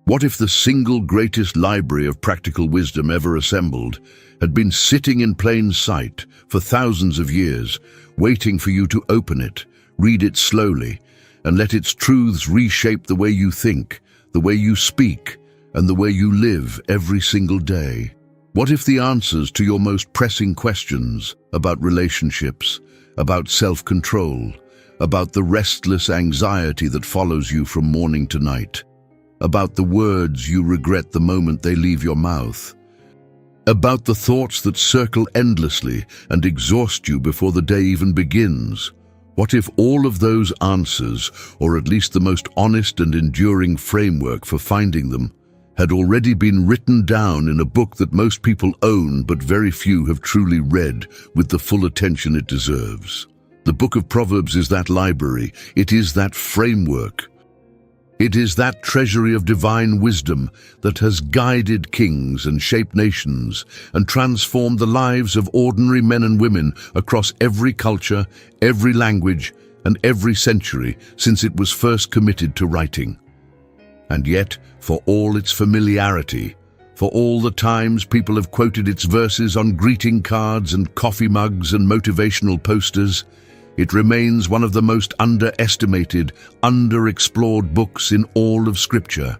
What if the single greatest library of practical wisdom ever assembled had been sitting in plain sight for thousands of years, waiting for you to open it, read it slowly, and let its truths reshape the way you think, the way you speak, and the way you live every single day? What if the answers to your most pressing questions about relationships, about self-control, about the restless anxiety that follows you from morning to night, about the words you regret the moment they leave your mouth, about the thoughts that circle endlessly and exhaust you before the day even begins? What if all of those answers, or at least the most honest and enduring framework for finding them, had already been written down in a book that most people own but very few have truly read with the full attention it deserves? The Book of Proverbs is that library. It is that framework. It is that treasury of divine wisdom that has guided kings and shaped nations and transformed the lives of ordinary men and women across every culture, every language, and every century since it was first committed to writing. And yet, for all its familiarity, for all the times people have quoted its verses on greeting cards and coffee mugs and motivational posters, it remains one of the most underestimated, underexplored books in all of Scripture.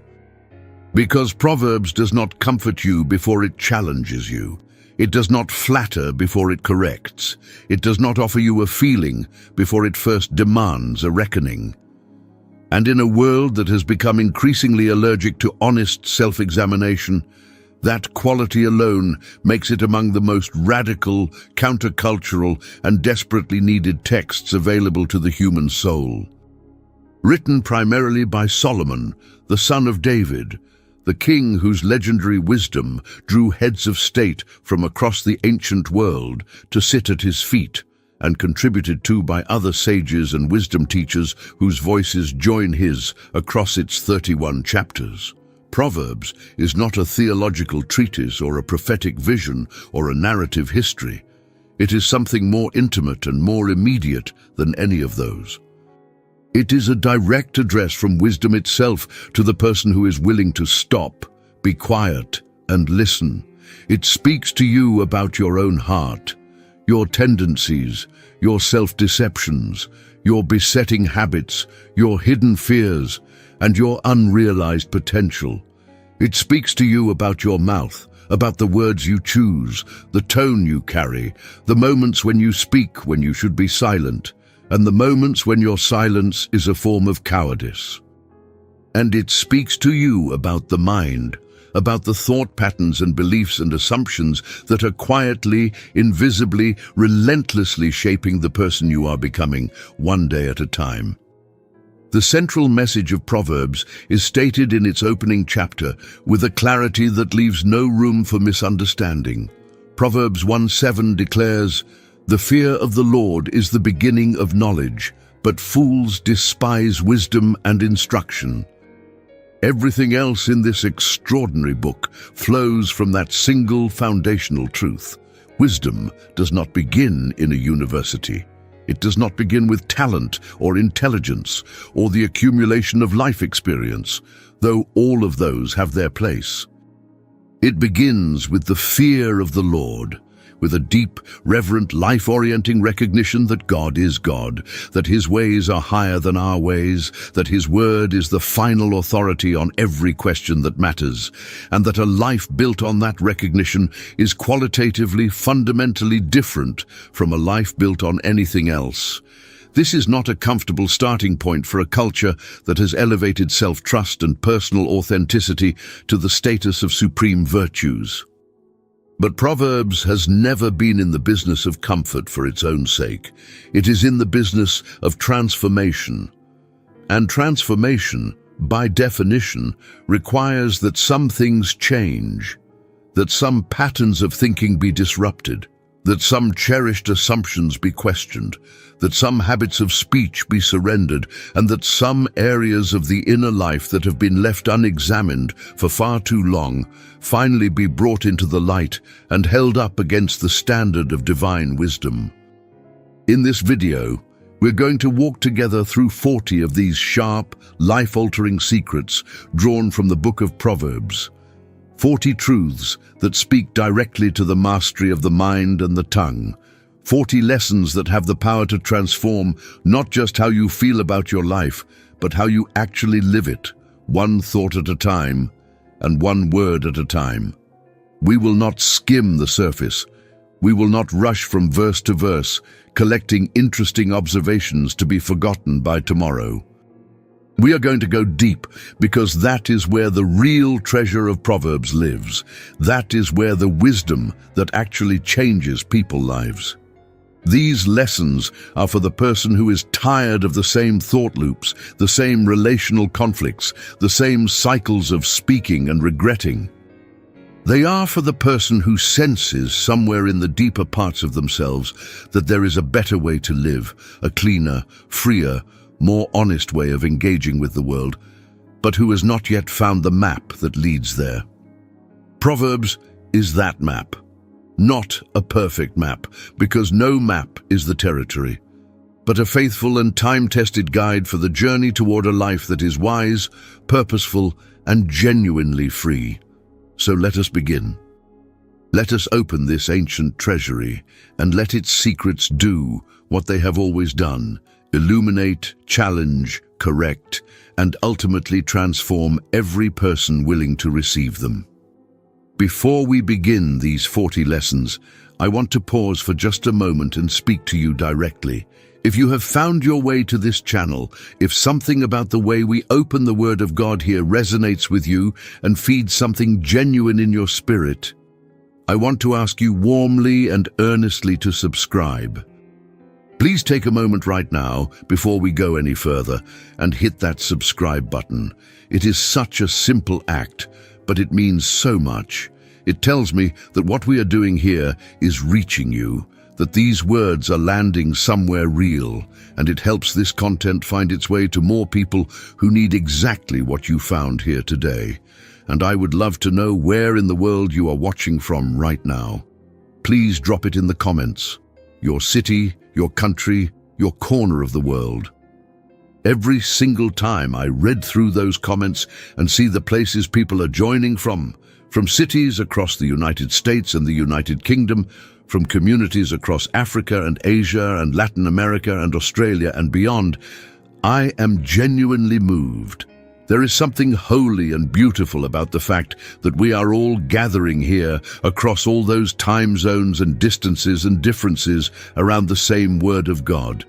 Because Proverbs does not comfort you before it challenges you. It does not flatter before it corrects. It does not offer you a feeling before it first demands a reckoning. And in a world that has become increasingly allergic to honest self-examination, that quality alone makes it among the most radical, countercultural, and desperately needed texts available to the human soul. Written primarily by Solomon, the son of David, the king whose legendary wisdom drew heads of state from across the ancient world to sit at his feet, and contributed to by other sages and wisdom teachers whose voices join his across its 31 chapters. Proverbs is not a theological treatise or a prophetic vision or a narrative history. It is something more intimate and more immediate than any of those. It is a direct address from wisdom itself to the person who is willing to stop, be quiet, and listen. It speaks to you about your own heart, your tendencies, your self-deceptions, your besetting habits, your hidden fears, and your unrealized potential. It speaks to you about your mouth, about the words you choose, the tone you carry, the moments when you speak when you should be silent, and the moments when your silence is a form of cowardice. And it speaks to you about the mind, about the thought patterns and beliefs and assumptions that are quietly, invisibly, relentlessly shaping the person you are becoming, one day at a time. The central message of Proverbs is stated in its opening chapter with a clarity that leaves no room for misunderstanding. Proverbs 1:7 declares, "The fear of the Lord is the beginning of knowledge, but fools despise wisdom and instruction." Everything else in this extraordinary book flows from that single foundational truth. Wisdom does not begin in a university. It does not begin with talent or intelligence or the accumulation of life experience, though all of those have their place. It begins with the fear of the Lord, with a deep, reverent, life-orienting recognition that God is God, that His ways are higher than our ways, that His word is the final authority on every question that matters, and that a life built on that recognition is qualitatively, fundamentally different from a life built on anything else. This is not a comfortable starting point for a culture that has elevated self-trust and personal authenticity to the status of supreme virtues. But Proverbs has never been in the business of comfort for its own sake. It is in the business of transformation. And transformation, by definition, requires that some things change, that some patterns of thinking be disrupted, that some cherished assumptions be questioned, that some habits of speech be surrendered, and that some areas of the inner life that have been left unexamined for far too long finally be brought into the light and held up against the standard of divine wisdom. In this video, We're going to walk together through 40 of these sharp, life-altering secrets drawn from the Book of Proverbs. 40 truths that speak directly to the mastery of the mind and the tongue. 40 lessons that have the power to transform not just how you feel about your life, but how you actually live it, one thought at a time and one word at a time. We will not skim the surface. We will not rush from verse to verse, collecting interesting observations to be forgotten by tomorrow. We are going to go deep because that is where the real treasure of Proverbs lives. That is where the wisdom that actually changes people's lives. These lessons are for the person who is tired of the same thought loops, the same relational conflicts, the same cycles of speaking and regretting. They are for the person who senses somewhere in the deeper parts of themselves that there is a better way to live, a cleaner, freer, more honest way of engaging with the world, but who has not yet found the map that leads there. Proverbs is that map. Not a perfect map, because no map is the territory, but a faithful and time-tested guide for the journey toward a life that is wise, purposeful, and genuinely free. So let us begin. Let us open this ancient treasury and let its secrets do what they have always done: illuminate, challenge, correct, and ultimately transform every person willing to receive them. Before we begin these 40 lessons, I want to pause for just a moment and speak to you directly. If you have found your way to this channel, if something about the way we open the Word of God here resonates with you and feeds something genuine in your spirit, I want to ask you warmly and earnestly to subscribe. Please take a moment right now, before we go any further, and hit that subscribe button. It is such a simple act, but it means so much. It tells me that what we are doing here is reaching you, that these words are landing somewhere real, and it helps this content find its way to more people who need exactly what you found here today. And I would love to know where in the world you are watching from right now. Please drop it in the comments. Your city, your country, your corner of the world. Every single time I read through those comments and see the places people are joining from cities across the United States and the United Kingdom, from communities across Africa and Asia and Latin America and Australia and beyond, I am genuinely moved. There is something holy and beautiful about the fact that we are all gathering here across all those time zones and distances and differences around the same Word of God.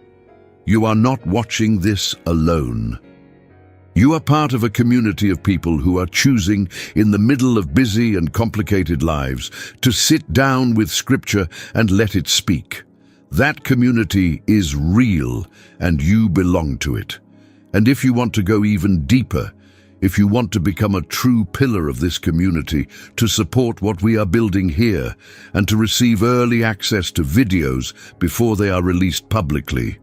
You are not watching this alone. You are part of a community of people who are choosing, in the middle of busy and complicated lives, to sit down with Scripture and let it speak. That community is real, and you belong to it. And if you want to go even deeper, if you want to become a true pillar of this community, to support what we are building here, and to receive early access to videos before they are released publicly,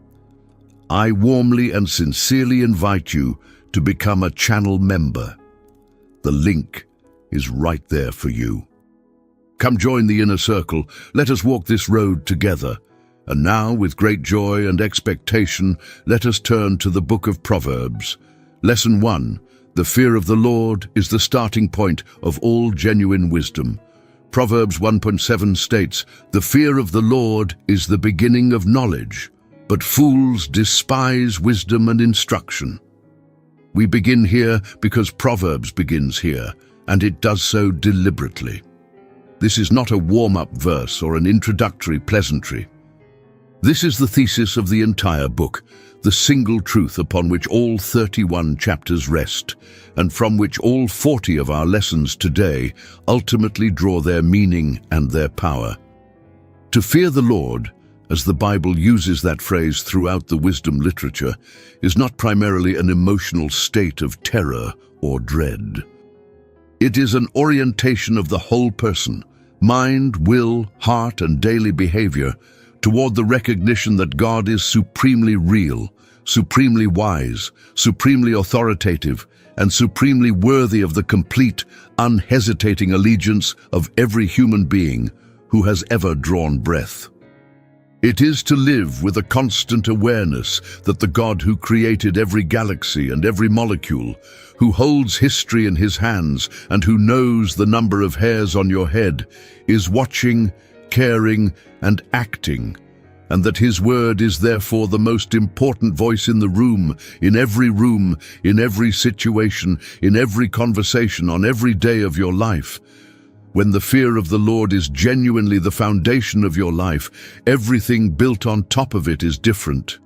I warmly and sincerely invite you to become a channel member. The link is right there for you. Come join the inner circle. Let us walk this road together. And now, with great joy and expectation, let us turn to the Book of Proverbs. Lesson 1. The fear of the Lord is the starting point of all genuine wisdom. Proverbs 1:7 states, "The fear of the Lord is the beginning of knowledge, but fools despise wisdom and instruction." We begin here because Proverbs begins here, and it does so deliberately. This is not a warm-up verse or an introductory pleasantry. This is the thesis of the entire book, the single truth upon which all 31 chapters rest, and from which all 40 of our lessons today ultimately draw their meaning and their power. To fear the Lord, as the Bible uses that phrase throughout the wisdom literature, is not primarily an emotional state of terror or dread. It is an orientation of the whole person, mind, will, heart, and daily behavior, toward the recognition that God is supremely real, supremely wise, supremely authoritative, and supremely worthy of the complete, unhesitating allegiance of every human being who has ever drawn breath. It is to live with a constant awareness that the God who created every galaxy and every molecule, who holds history in his hands and who knows the number of hairs on your head, is watching, caring, and acting, and that his word is therefore the most important voice in the room, in every situation, in every conversation, on every day of your life. When the fear of the Lord is genuinely the foundation of your life, everything built on top of it is different.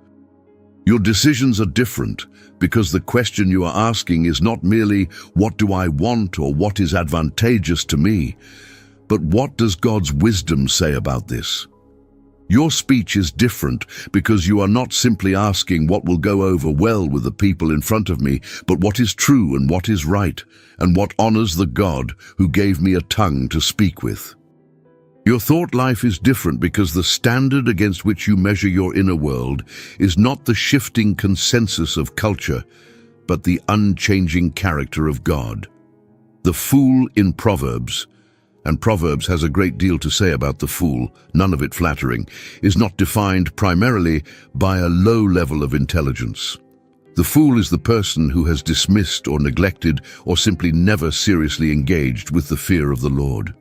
Your decisions are different because the question you are asking is not merely, what do I want or what is advantageous to me, but what does God's wisdom say about this? Your speech is different because you are not simply asking what will go over well with the people in front of me, but what is true and what is right, and what honors the God who gave me a tongue to speak with. Your thought life is different because the standard against which you measure your inner world is not the shifting consensus of culture, but the unchanging character of God. The fool in Proverbs, and Proverbs has a great deal to say about the fool, none of it flattering, is not defined primarily by a low level of intelligence. The fool is the person who has dismissed or neglected or simply never seriously engaged with the fear of the Lord.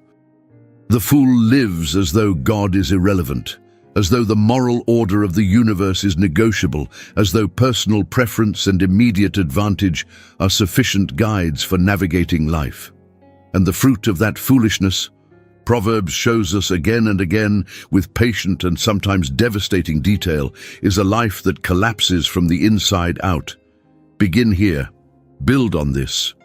The fool lives as though God is irrelevant, as though the moral order of the universe is negotiable, as though personal preference and immediate advantage are sufficient guides for navigating life. And the fruit of that foolishness, Proverbs shows us again and again with patient and sometimes devastating detail, is a life that collapses from the inside out. Begin here. Build on this.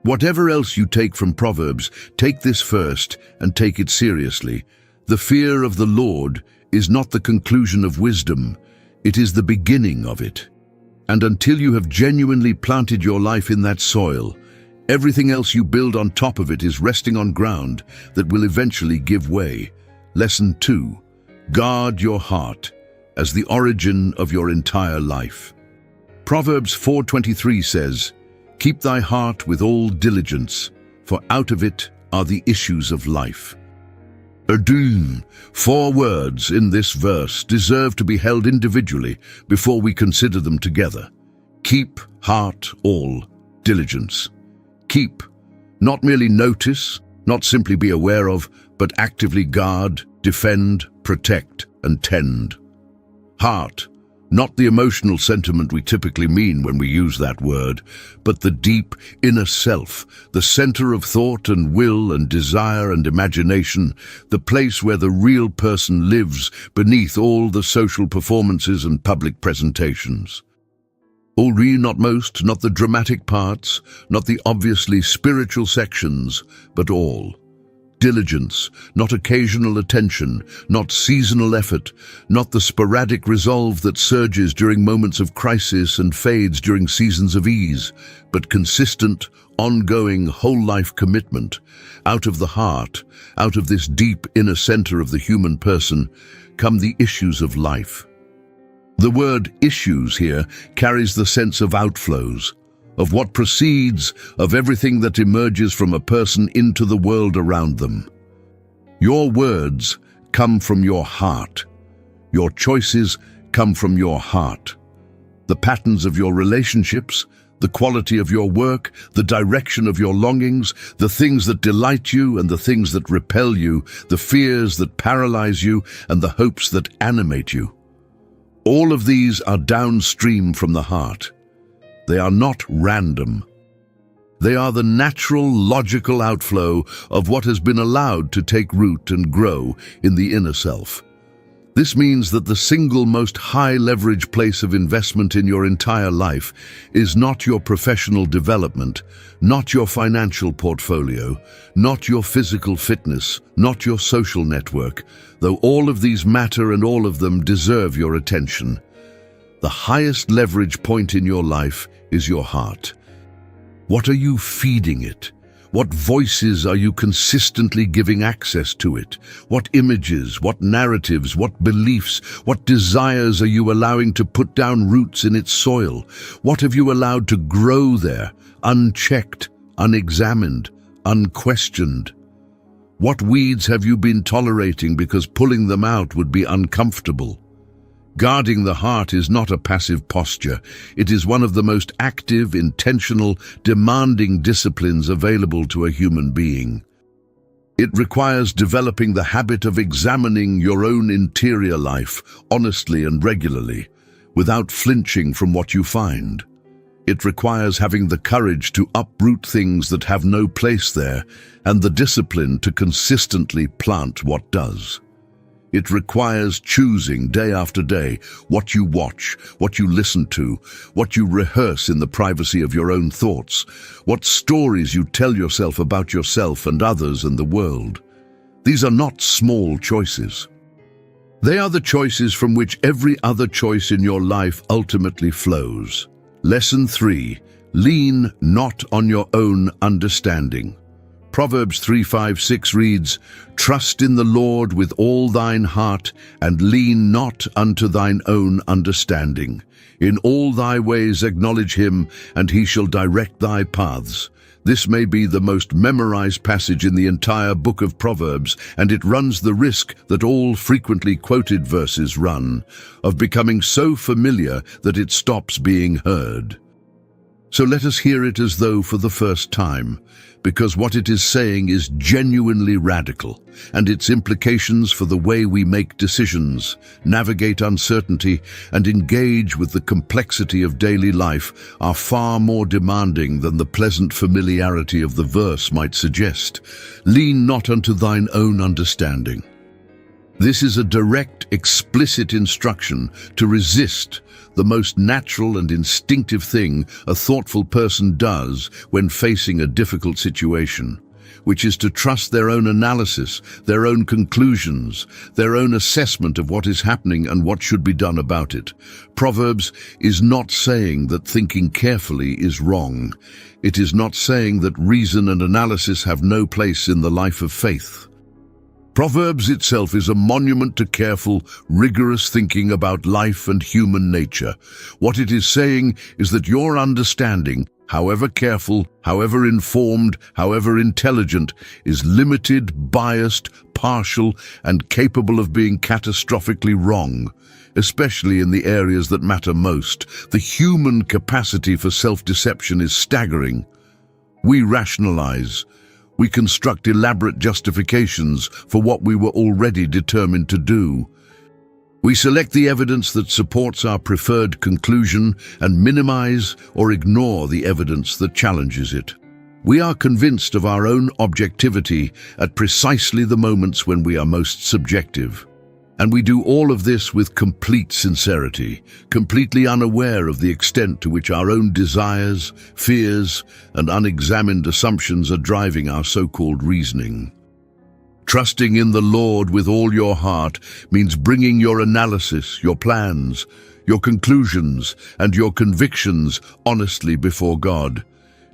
Whatever else you take from Proverbs, take this first and take it seriously. The fear of the Lord is not the conclusion of wisdom, it is the beginning of it. And until you have genuinely planted your life in that soil, everything else you build on top of it is resting on ground that will eventually give way. Lesson 2. Guard your heart as the origin of your entire life. Proverbs 4:23 says, "Keep thy heart with all diligence, for out of it are the issues of life." Four words in this verse deserve to be held individually before we consider them together. Keep, heart, all, diligence. Keep, not merely notice, not simply be aware of, but actively guard, defend, protect, and tend. Heart, not the emotional sentiment we typically mean when we use that word, but the deep inner self, the center of thought and will and desire and imagination, the place where the real person lives beneath all the social performances and public presentations. Not most, not the dramatic parts, not the obviously spiritual sections, but all. Diligence, not occasional attention, not seasonal effort, not the sporadic resolve that surges during moments of crisis and fades during seasons of ease, but consistent, ongoing, whole-life commitment. Out of the heart, out of this deep inner center of the human person, come the issues of life. The word issues here carries the sense of outflows, of what proceeds, of everything that emerges from a person into the world around them. Your words come from your heart. Your choices come from your heart. The patterns of your relationships, the quality of your work, the direction of your longings, the things that delight you and the things that repel you, the fears that paralyze you and the hopes that animate you. All of these are downstream from the heart. They are not random. They are the natural, logical outflow of what has been allowed to take root and grow in the inner self. This means that the single most high-leverage place of investment in your entire life is not your professional development, not your financial portfolio, not your physical fitness, not your social network, though all of these matter and all of them deserve your attention. The highest leverage point in your life is your heart. What are you feeding it? What voices are you consistently giving access to it? What images, what narratives, what beliefs, what desires are you allowing to put down roots in its soil? What have you allowed to grow there, unchecked, unexamined, unquestioned? What weeds have you been tolerating because pulling them out would be uncomfortable? Guarding the heart is not a passive posture. It is one of the most active, intentional, demanding disciplines available to a human being. It requires developing the habit of examining your own interior life honestly and regularly, without flinching from what you find. It requires having the courage to uproot things that have no place there, and the discipline to consistently plant what does. It requires choosing day after day what you watch, what you listen to, what you rehearse in the privacy of your own thoughts, what stories you tell yourself about yourself and others and the world. These are not small choices. They are the choices from which every other choice in your life ultimately flows. Lesson 3. Lean not on your own understanding. Proverbs 3:5-6 reads, "Trust in the Lord with all thine heart, and lean not unto thine own understanding. In all thy ways acknowledge him, and he shall direct thy paths." This may be the most memorized passage in the entire Book of Proverbs, and it runs the risk that all frequently quoted verses run, of becoming so familiar that it stops being heard. So let us hear it as though for the first time, because what it is saying is genuinely radical, and its implications for the way we make decisions, navigate uncertainty, and engage with the complexity of daily life are far more demanding than the pleasant familiarity of the verse might suggest. Lean not unto thine own understanding. This is a direct, explicit instruction to resist the most natural and instinctive thing a thoughtful person does when facing a difficult situation, which is to trust their own analysis, their own conclusions, their own assessment of what is happening and what should be done about it. Proverbs is not saying that thinking carefully is wrong. It is not saying that reason and analysis have no place in the life of faith. Proverbs itself is a monument to careful, rigorous thinking about life and human nature. What it is saying is that your understanding, however careful, however informed, however intelligent, is limited, biased, partial, and capable of being catastrophically wrong, especially in the areas that matter most. The human capacity for self-deception is staggering. We rationalize. We construct elaborate justifications for what we were already determined to do. We select the evidence that supports our preferred conclusion and minimize or ignore the evidence that challenges it. We are convinced of our own objectivity at precisely the moments when we are most subjective. And we do all of this with complete sincerity, completely unaware of the extent to which our own desires, fears, and unexamined assumptions are driving our so-called reasoning. Trusting in the Lord with all your heart means bringing your analysis, your plans, your conclusions, and your convictions honestly before God.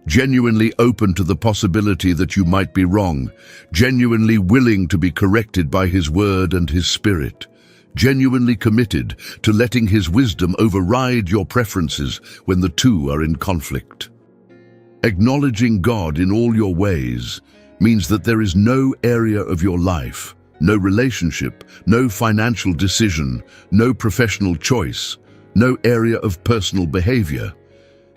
Genuinely open to the possibility that you might be wrong, genuinely willing to be corrected by His Word and His Spirit, genuinely committed to letting His wisdom override your preferences when the two are in conflict. Acknowledging God in all your ways means that there is no area of your life, no relationship, no financial decision, no professional choice, no area of personal behavior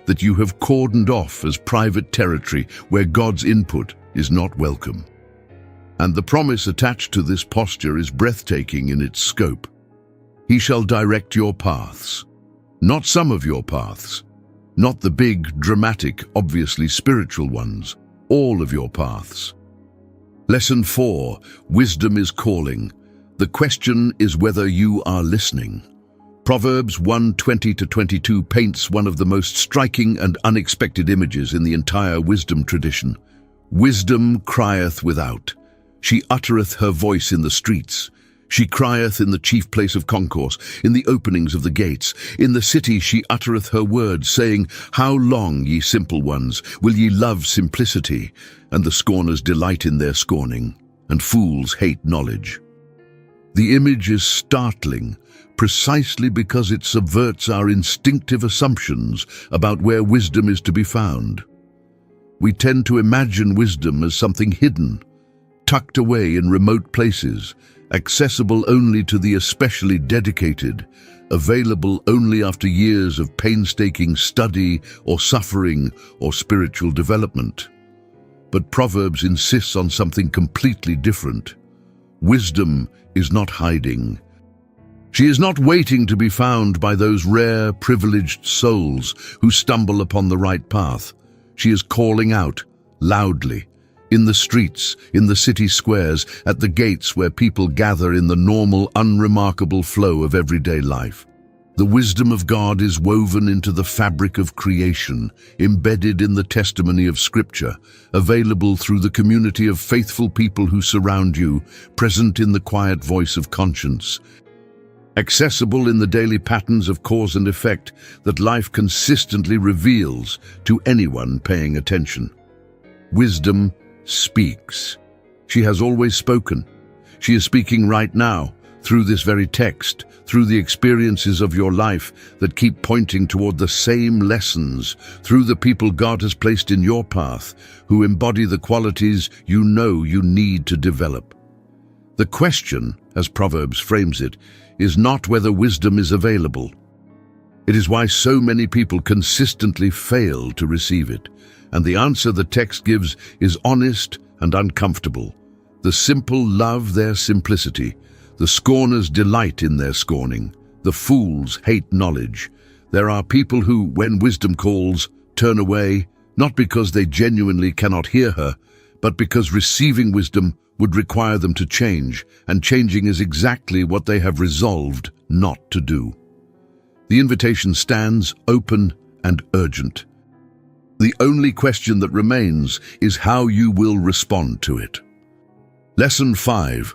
that you have cordoned off as private territory where God's input is not welcome. And the promise attached to this posture is breathtaking in its scope. He shall direct your paths, not some of your paths, not the big, dramatic, obviously spiritual ones, all of your paths. Lesson 4, wisdom is calling. The question is whether you are listening. Proverbs 1:20-22 paints one of the most striking and unexpected images in the entire wisdom tradition. Wisdom crieth without. She uttereth her voice in the streets. She crieth in the chief place of concourse, in the openings of the gates. In the city she uttereth her words, saying, How long, ye simple ones, will ye love simplicity? And the scorners delight in their scorning, and fools hate knowledge. The image is startling, precisely because it subverts our instinctive assumptions about where wisdom is to be found. We tend to imagine wisdom as something hidden, tucked away in remote places, accessible only to the especially dedicated, available only after years of painstaking study or suffering or spiritual development. But Proverbs insists on something completely different. Wisdom is not hiding. She is not waiting to be found by those rare, privileged souls who stumble upon the right path. She is calling out, loudly, in the streets, in the city squares, at the gates where people gather in the normal, unremarkable flow of everyday life. The wisdom of God is woven into the fabric of creation, embedded in the testimony of Scripture, available through the community of faithful people who surround you, present in the quiet voice of conscience, accessible in the daily patterns of cause and effect that life consistently reveals to anyone paying attention. Wisdom speaks. She has always spoken. She is speaking right now, through this very text, through the experiences of your life that keep pointing toward the same lessons, through the people God has placed in your path, who embody the qualities you know you need to develop. The question, as Proverbs frames it, is not whether wisdom is available. It is why so many people consistently fail to receive it, and the answer the text gives is honest and uncomfortable. The simple love their simplicity. The scorners delight in their scorning. The fools hate knowledge. There are people who, when wisdom calls, turn away, not because they genuinely cannot hear her, but because receiving wisdom would require them to change, and changing is exactly what they have resolved not to do. The invitation stands open and urgent. The only question that remains is how you will respond to it. Lesson 5.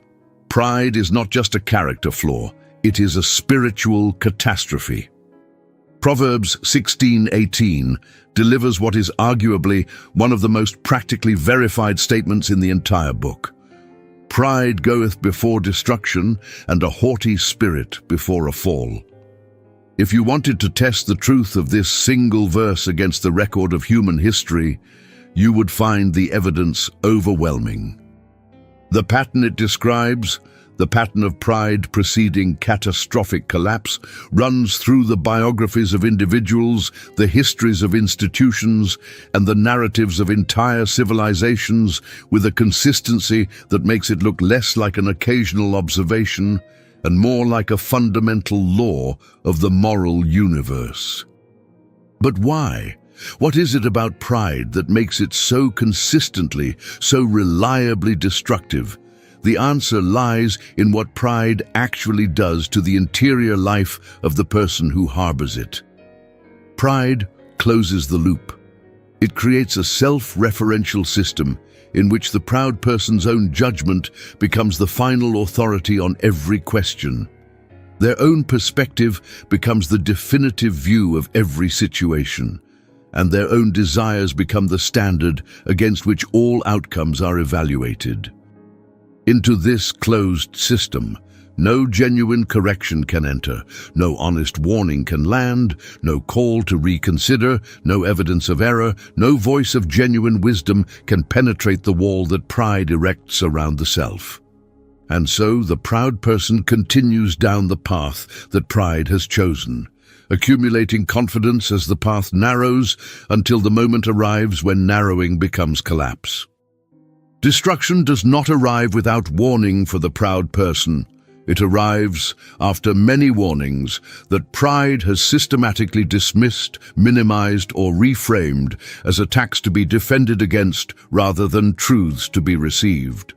Pride is not just a character flaw, it is a spiritual catastrophe. Proverbs 16:18 delivers what is arguably one of the most practically verified statements in the entire book. Pride goeth before destruction, and a haughty spirit before a fall. If you wanted to test the truth of this single verse against the record of human history, you would find the evidence overwhelming. The pattern it describes, the pattern of pride preceding catastrophic collapse, runs through the biographies of individuals, the histories of institutions, and the narratives of entire civilizations with a consistency that makes it look less like an occasional observation and more like a fundamental law of the moral universe. But why? What is it about pride that makes it so consistently, so reliably destructive? The answer lies in what pride actually does to the interior life of the person who harbors it. Pride closes the loop. It creates a self-referential system in which the proud person's own judgment becomes the final authority on every question. Their own perspective becomes the definitive view of every situation, and their own desires become the standard against which all outcomes are evaluated. Into this closed system, no genuine correction can enter, no honest warning can land, no call to reconsider, no evidence of error, no voice of genuine wisdom can penetrate the wall that pride erects around the self. And so the proud person continues down the path that pride has chosen, accumulating confidence as the path narrows until the moment arrives when narrowing becomes collapse. Destruction does not arrive without warning for the proud person. It arrives after many warnings that pride has systematically dismissed, minimized, or reframed as attacks to be defended against rather than truths to be received.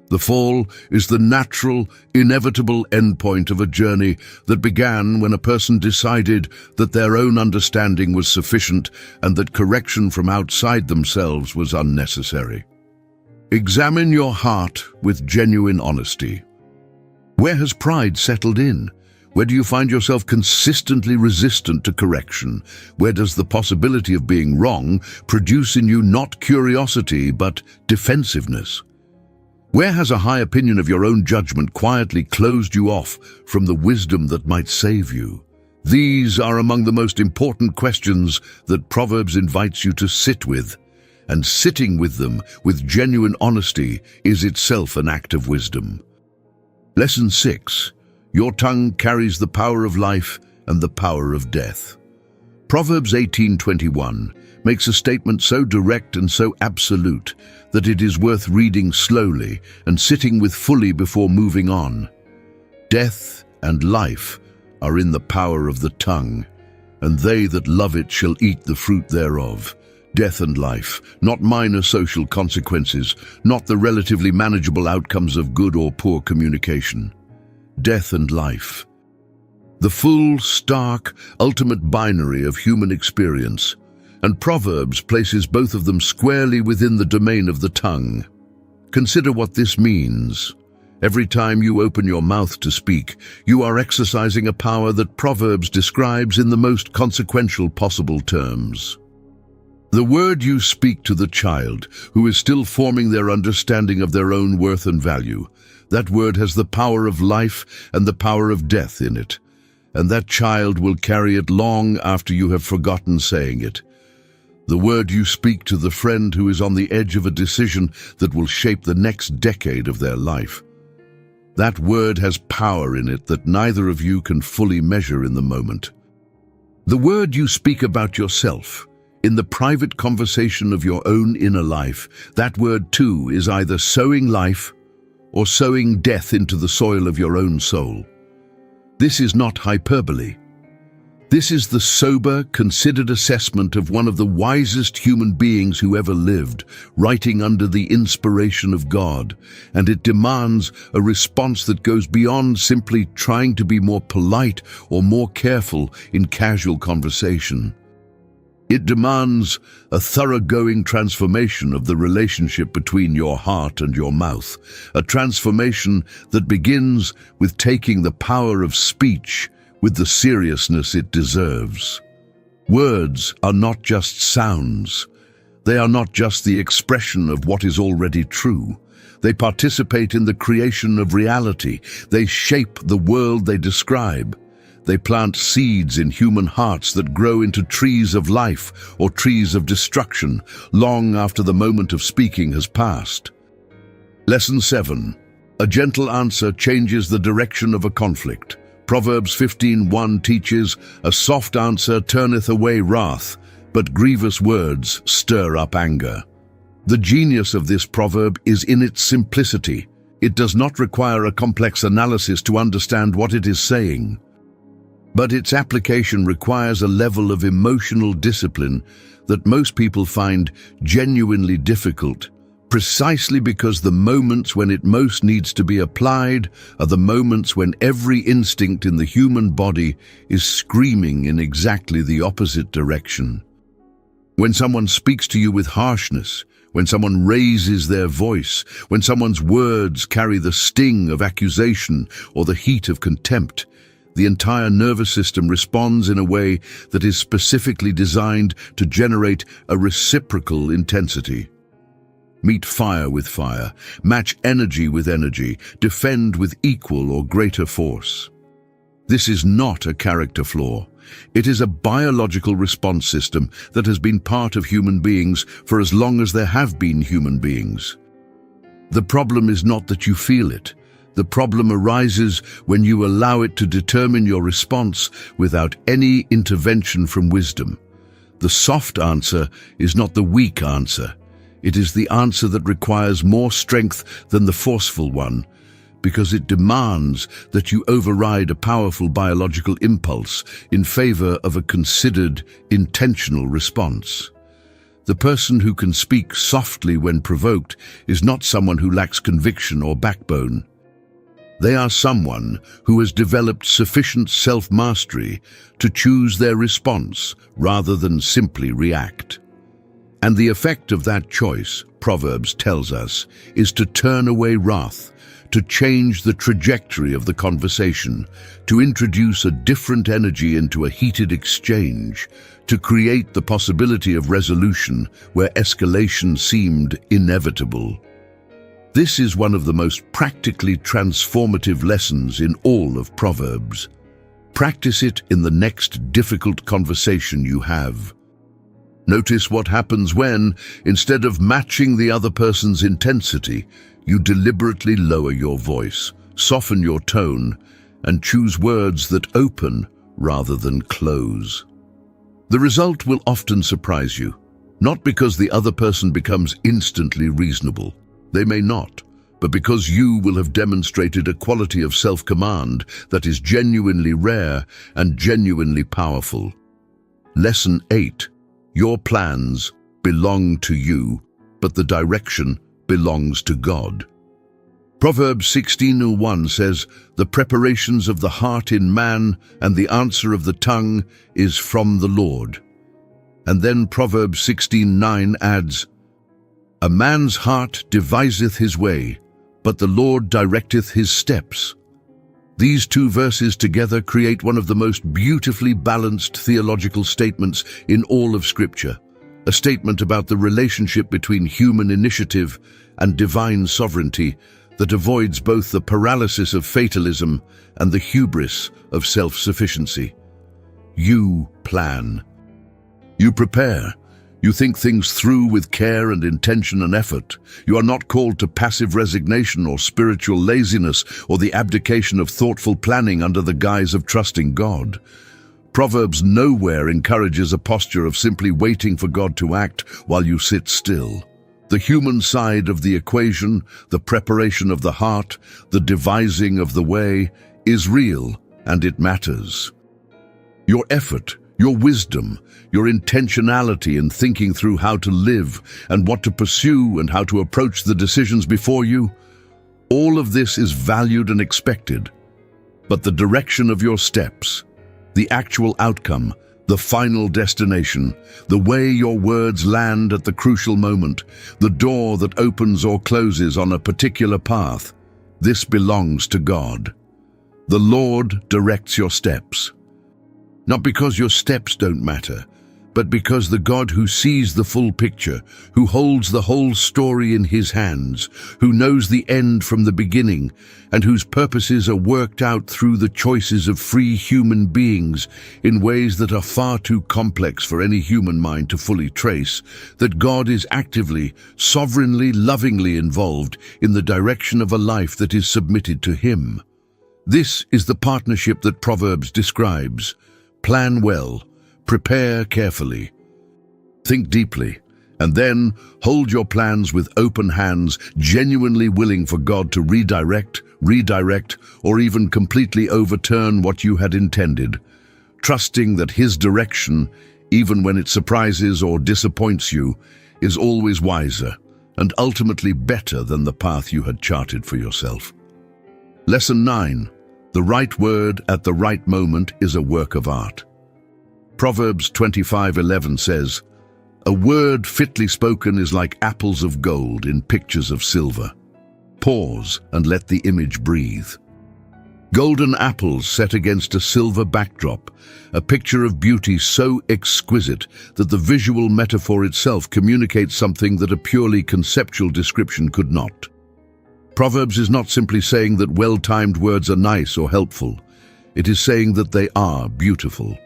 The fall is the natural, inevitable endpoint of a journey that began when a person decided that their own understanding was sufficient and that correction from outside themselves was unnecessary. Examine your heart with genuine honesty. Where has pride settled in? Where do you find yourself consistently resistant to correction? Where does the possibility of being wrong produce in you not curiosity but defensiveness? Where has a high opinion of your own judgment quietly closed you off from the wisdom that might save you? These are among the most important questions that Proverbs invites you to sit with. and sitting with them with genuine honesty is itself an act of wisdom. Lesson 6. Your tongue carries the power of life and the power of death. Proverbs 18:21 makes a statement so direct and so absolute that it is worth reading slowly and sitting with fully before moving on. Death and life are in the power of the tongue, and they that love it shall eat the fruit thereof. Death and life, not minor social consequences, not the relatively manageable outcomes of good or poor communication. Death and life. The full, stark, ultimate binary of human experience, and Proverbs places both of them squarely within the domain of the tongue. Consider what this means. Every time you open your mouth to speak, you are exercising a power that Proverbs describes in the most consequential possible terms. The word you speak to the child, who is still forming their understanding of their own worth and value, that word has the power of life and the power of death in it, and that child will carry it long after you have forgotten saying it. The word you speak to the friend who is on the edge of a decision that will shape the next decade of their life. That word has power in it that neither of you can fully measure in the moment. The word you speak about yourself, in the private conversation of your own inner life, that word too is either sowing life or sowing death into the soil of your own soul. This is not hyperbole. This is the sober, considered assessment of one of the wisest human beings who ever lived, writing under the inspiration of God, and it demands a response that goes beyond simply trying to be more polite or more careful in casual conversation. It demands a thoroughgoing transformation of the relationship between your heart and your mouth, a transformation that begins with taking the power of speech with the seriousness it deserves. Words are not just sounds. They are not just the expression of what is already true. They participate in the creation of reality. They shape the world they describe. They plant seeds in human hearts that grow into trees of life or trees of destruction long after the moment of speaking has passed. Lesson 7. A gentle answer changes the direction of a conflict. Proverbs 15:1 teaches, "A soft answer turneth away wrath, but grievous words stir up anger." The genius of this proverb is in its simplicity. It does not require a complex analysis to understand what it is saying. But its application requires a level of emotional discipline that most people find genuinely difficult, precisely because the moments when it most needs to be applied are the moments when every instinct in the human body is screaming in exactly the opposite direction. When someone speaks to you with harshness, when someone raises their voice, when someone's words carry the sting of accusation or the heat of contempt, the entire nervous system responds in a way that is specifically designed to generate a reciprocal intensity. Meet fire with fire, match energy with energy, defend with equal or greater force. This is not a character flaw. It is a biological response system that has been part of human beings for as long as there have been human beings. The problem is not that you feel it. The problem arises when you allow it to determine your response without any intervention from wisdom. The soft answer is not the weak answer. It is the answer that requires more strength than the forceful one, because it demands that you override a powerful biological impulse in favor of a considered, intentional response. The person who can speak softly when provoked is not someone who lacks conviction or backbone. They are someone who has developed sufficient self-mastery to choose their response rather than simply react. And the effect of that choice, Proverbs tells us, is to turn away wrath, to change the trajectory of the conversation, to introduce a different energy into a heated exchange, to create the possibility of resolution where escalation seemed inevitable. This is one of the most practically transformative lessons in all of Proverbs. Practice it in the next difficult conversation you have. Notice what happens when, instead of matching the other person's intensity, you deliberately lower your voice, soften your tone, and choose words that open rather than close. The result will often surprise you, not because the other person becomes instantly reasonable. They may not, but because you will have demonstrated a quality of self-command that is genuinely rare and genuinely powerful. Lesson 8. Your plans belong to you, but the direction belongs to God. Proverbs 16:1 says, "The preparations of the heart in man and the answer of the tongue is from the Lord." And then Proverbs 16:9 adds, "A man's heart deviseth his way, but the Lord directeth his steps." These two verses together create one of the most beautifully balanced theological statements in all of Scripture, a statement about the relationship between human initiative and divine sovereignty that avoids both the paralysis of fatalism and the hubris of self-sufficiency. You plan. You prepare. You think things through with care and intention and effort. You are not called to passive resignation or spiritual laziness or the abdication of thoughtful planning under the guise of trusting God. Proverbs nowhere encourages a posture of simply waiting for God to act while you sit still. The human side of the equation, the preparation of the heart, the devising of the way, is real and it matters. Your effort, your wisdom, your intentionality in thinking through how to live and what to pursue and how to approach the decisions before you, all of this is valued and expected. But the direction of your steps, the actual outcome, the final destination, the way your words land at the crucial moment, the door that opens or closes on a particular path, this belongs to God. The Lord directs your steps. Not because your steps don't matter, but because the God who sees the full picture, who holds the whole story in his hands, who knows the end from the beginning, and whose purposes are worked out through the choices of free human beings in ways that are far too complex for any human mind to fully trace, that God is actively, sovereignly, lovingly involved in the direction of a life that is submitted to him. This is the partnership that Proverbs describes. Plan well, prepare carefully, think deeply, and then hold your plans with open hands, genuinely willing for God to redirect, or even completely overturn what you had intended, trusting that his direction, even when it surprises or disappoints you, is always wiser and ultimately better than the path you had charted for yourself. Lesson 9. The right word at the right moment is a work of art. Proverbs 25:11 says, "A word fitly spoken is like apples of gold in pictures of silver. Pause and let the image breathe." Golden apples set against a silver backdrop, a picture of beauty so exquisite that the visual metaphor itself communicates something that a purely conceptual description could not. Proverbs is not simply saying that well-timed words are nice or helpful. It is saying that they are beautiful.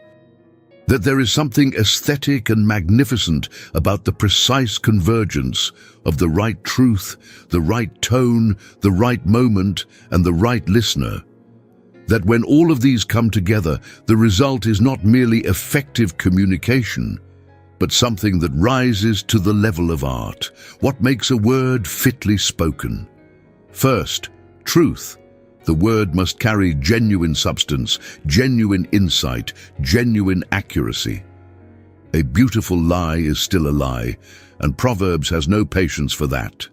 That there is something aesthetic and magnificent about the precise convergence of the right truth, the right tone, the right moment, and the right listener. That when all of these come together, the result is not merely effective communication, but something that rises to the level of art. What makes a word fitly spoken? First, truth. The word must carry genuine substance, genuine insight, genuine accuracy. A beautiful lie is still a lie, and Proverbs has no patience for that.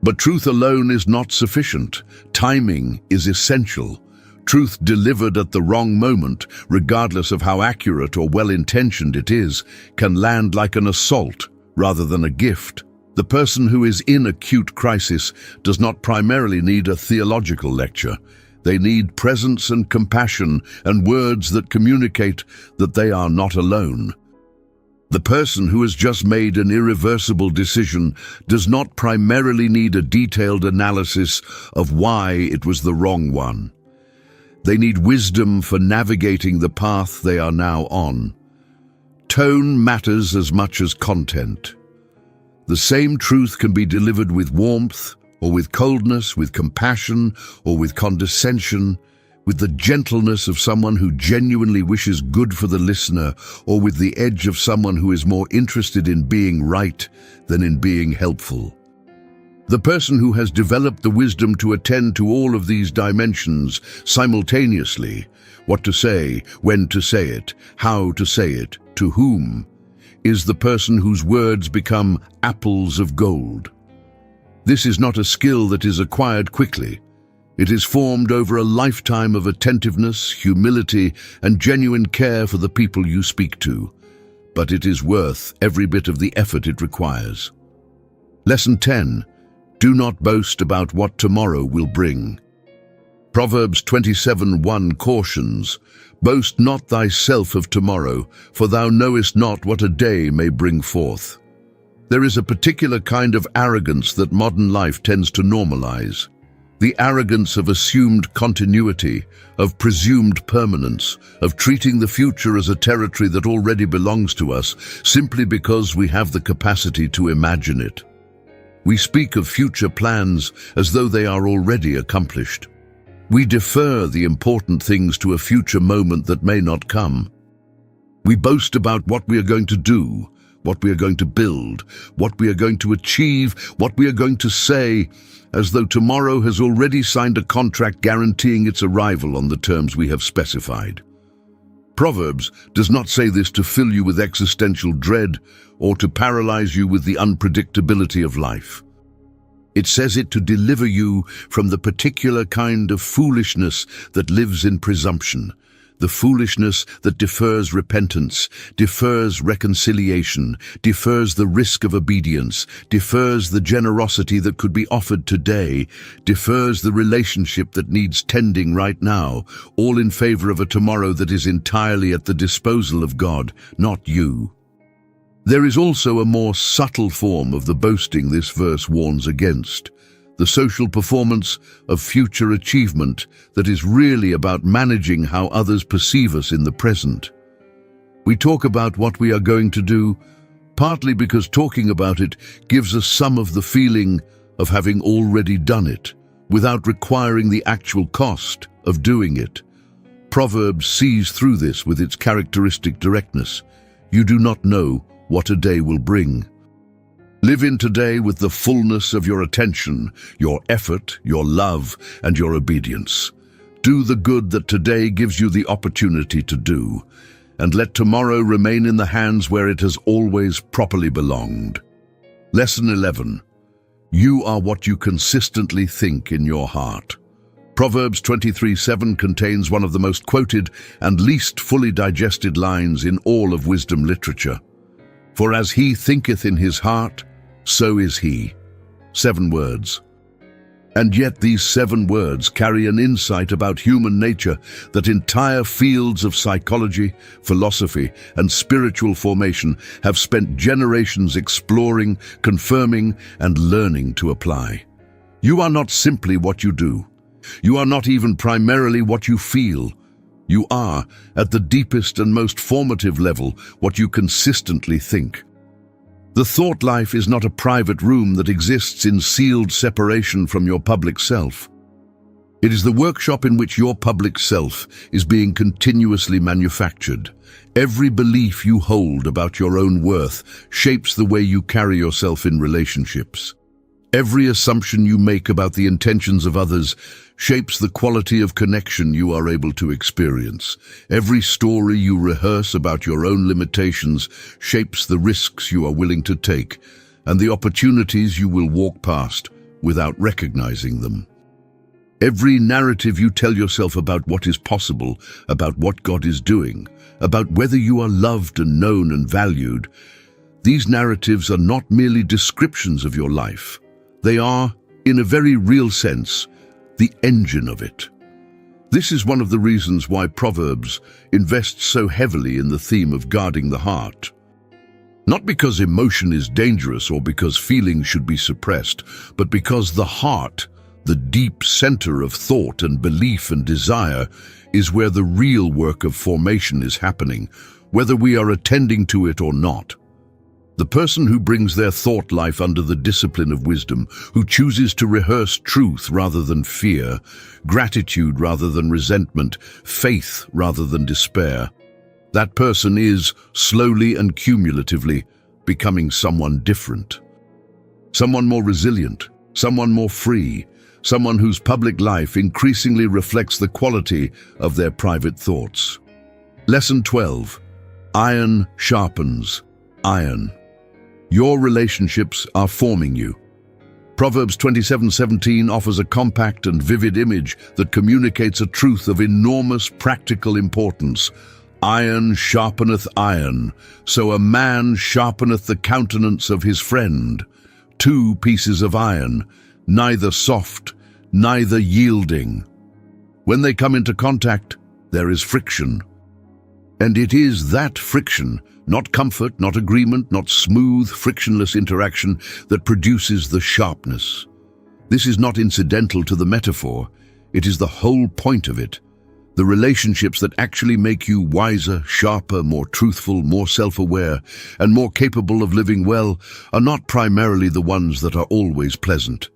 But truth alone is not sufficient. Timing is essential. Truth delivered at the wrong moment, regardless of how accurate or well-intentioned it is, can land like an assault rather than a gift. The person who is in acute crisis does not primarily need a theological lecture. They need presence and compassion and words that communicate that they are not alone. The person who has just made an irreversible decision does not primarily need a detailed analysis of why it was the wrong one. They need wisdom for navigating the path they are now on. tone matters as much as content. The same truth can be delivered with warmth, or with coldness, with compassion, or with condescension, with the gentleness of someone who genuinely wishes good for the listener, or with the edge of someone who is more interested in being right than in being helpful. The person who has developed the wisdom to attend to all of these dimensions simultaneously, what to say, when to say it, how to say it, to whom, is the person whose words become apples of gold. This is not a skill that is acquired quickly. It is formed over a lifetime of attentiveness, humility, and genuine care for the people you speak to, but it is worth every bit of the effort it requires. Lesson 10. Do not boast about what tomorrow will bring. Proverbs 27:1 cautions, "Boast not thyself of tomorrow, for thou knowest not what a day may bring forth." There is a particular kind of arrogance that modern life tends to normalize. The arrogance of assumed continuity, of presumed permanence, of treating the future as a territory that already belongs to us simply because we have the capacity to imagine it. We speak of future plans as though they are already accomplished. We defer the important things to a future moment that may not come. We boast about what we are going to do, what we are going to build, what we are going to achieve, what we are going to say, as though tomorrow has already signed a contract guaranteeing its arrival on the terms we have specified. Proverbs does not say this to fill you with existential dread or to paralyze you with the unpredictability of life. It says it to deliver you from the particular kind of foolishness that lives in presumption, the foolishness that defers repentance, defers reconciliation, defers the risk of obedience, defers the generosity that could be offered today, defers the relationship that needs tending right now, all in favor of a tomorrow that is entirely at the disposal of God, not you. There is also a more subtle form of the boasting this verse warns against, the social performance of future achievement that is really about managing how others perceive us in the present. We talk about what we are going to do, partly because talking about it gives us some of the feeling of having already done it, without requiring the actual cost of doing it. Proverbs sees through this with its characteristic directness. You do not know what a day will bring. Live in today with the fullness of your attention, your effort, your love, and your obedience. Do the good that today gives you the opportunity to do, and let tomorrow remain in the hands where it has always properly belonged. Lesson 11. You are what you consistently think in your heart. Proverbs 23:7 contains one of the most quoted and least fully digested lines in all of wisdom literature. For as he thinketh in his heart, so is he. 7 words. And yet these 7 words carry an insight about human nature that entire fields of psychology, philosophy, and spiritual formation have spent generations exploring, confirming, and learning to apply. You are not simply what you do. You are not even primarily what you feel. You are, at the deepest and most formative level, what you consistently think. The thought life is not a private room that exists in sealed separation from your public self. It is the workshop in which your public self is being continuously manufactured. Every belief you hold about your own worth shapes the way you carry yourself in relationships. Every assumption you make about the intentions of others shapes the quality of connection you are able to experience. Every story you rehearse about your own limitations shapes the risks you are willing to take and the opportunities you will walk past without recognizing them. Every narrative you tell yourself about what is possible, about what God is doing, about whether you are loved and known and valued, these narratives are not merely descriptions of your life. They are, in a very real sense, the engine of it. This is one of the reasons why Proverbs invests so heavily in the theme of guarding the heart. Not because emotion is dangerous or because feelings should be suppressed, but because the heart, the deep center of thought and belief and desire, is where the real work of formation is happening, whether we are attending to it or not. The person who brings their thought life under the discipline of wisdom, who chooses to rehearse truth rather than fear, gratitude rather than resentment, faith rather than despair, that person is, slowly and cumulatively, becoming someone different. Someone more resilient, someone more free, someone whose public life increasingly reflects the quality of their private thoughts. Lesson 12. Iron sharpens iron. Your relationships are forming you. Proverbs 27:17 offers a compact and vivid image that communicates a truth of enormous practical importance. Iron sharpeneth iron, so a man sharpeneth the countenance of his friend. Two pieces of iron, neither soft, neither yielding. When they come into contact, there is friction. And it is that friction, not comfort, not agreement, not smooth, frictionless interaction, that produces the sharpness. This is not incidental to the metaphor. It is the whole point of it. The relationships that actually make you wiser, sharper, more truthful, more self-aware, and more capable of living well are not primarily the ones that are always pleasant.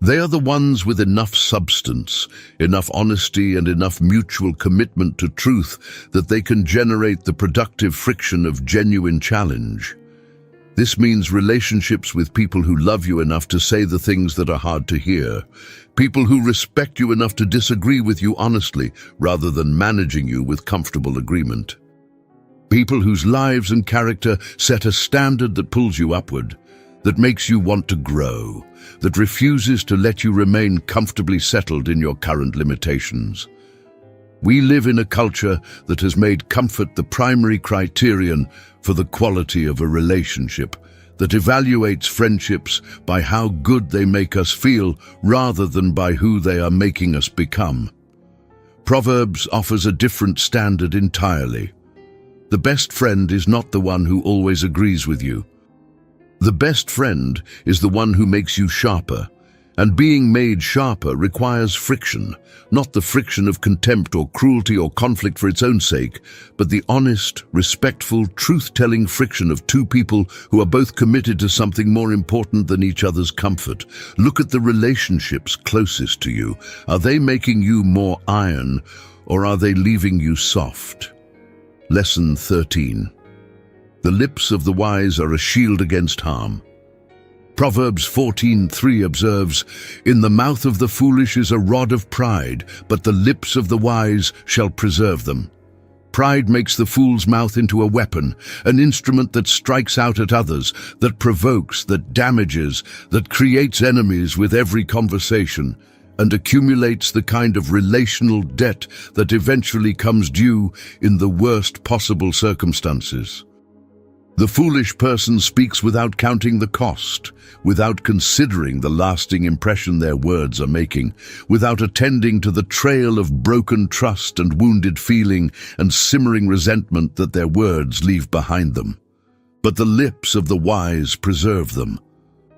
They are the ones with enough substance, enough honesty, and enough mutual commitment to truth that they can generate the productive friction of genuine challenge. This means relationships with people who love you enough to say the things that are hard to hear, people who respect you enough to disagree with you honestly rather than managing you with comfortable agreement. People whose lives and character set a standard that pulls you upward, that makes you want to grow, that refuses to let you remain comfortably settled in your current limitations. We live in a culture that has made comfort the primary criterion for the quality of a relationship, that evaluates friendships by how good they make us feel rather than by who they are making us become. Proverbs offers a different standard entirely. The best friend is not the one who always agrees with you. The best friend is the one who makes you sharper, and being made sharper requires friction, not the friction of contempt or cruelty or conflict for its own sake, but the honest, respectful, truth-telling friction of two people who are both committed to something more important than each other's comfort. Look at the relationships closest to you. Are they making you more iron, or are they leaving you soft? Lesson 13. The lips of the wise are a shield against harm. Proverbs 14:3 observes, "In the mouth of the foolish is a rod of pride, but the lips of the wise shall preserve them." Pride makes the fool's mouth into a weapon, an instrument that strikes out at others, that provokes, that damages, that creates enemies with every conversation, and accumulates the kind of relational debt that eventually comes due in the worst possible circumstances. The foolish person speaks without counting the cost, without considering the lasting impression their words are making, without attending to the trail of broken trust and wounded feeling and simmering resentment that their words leave behind them. But the lips of the wise preserve them.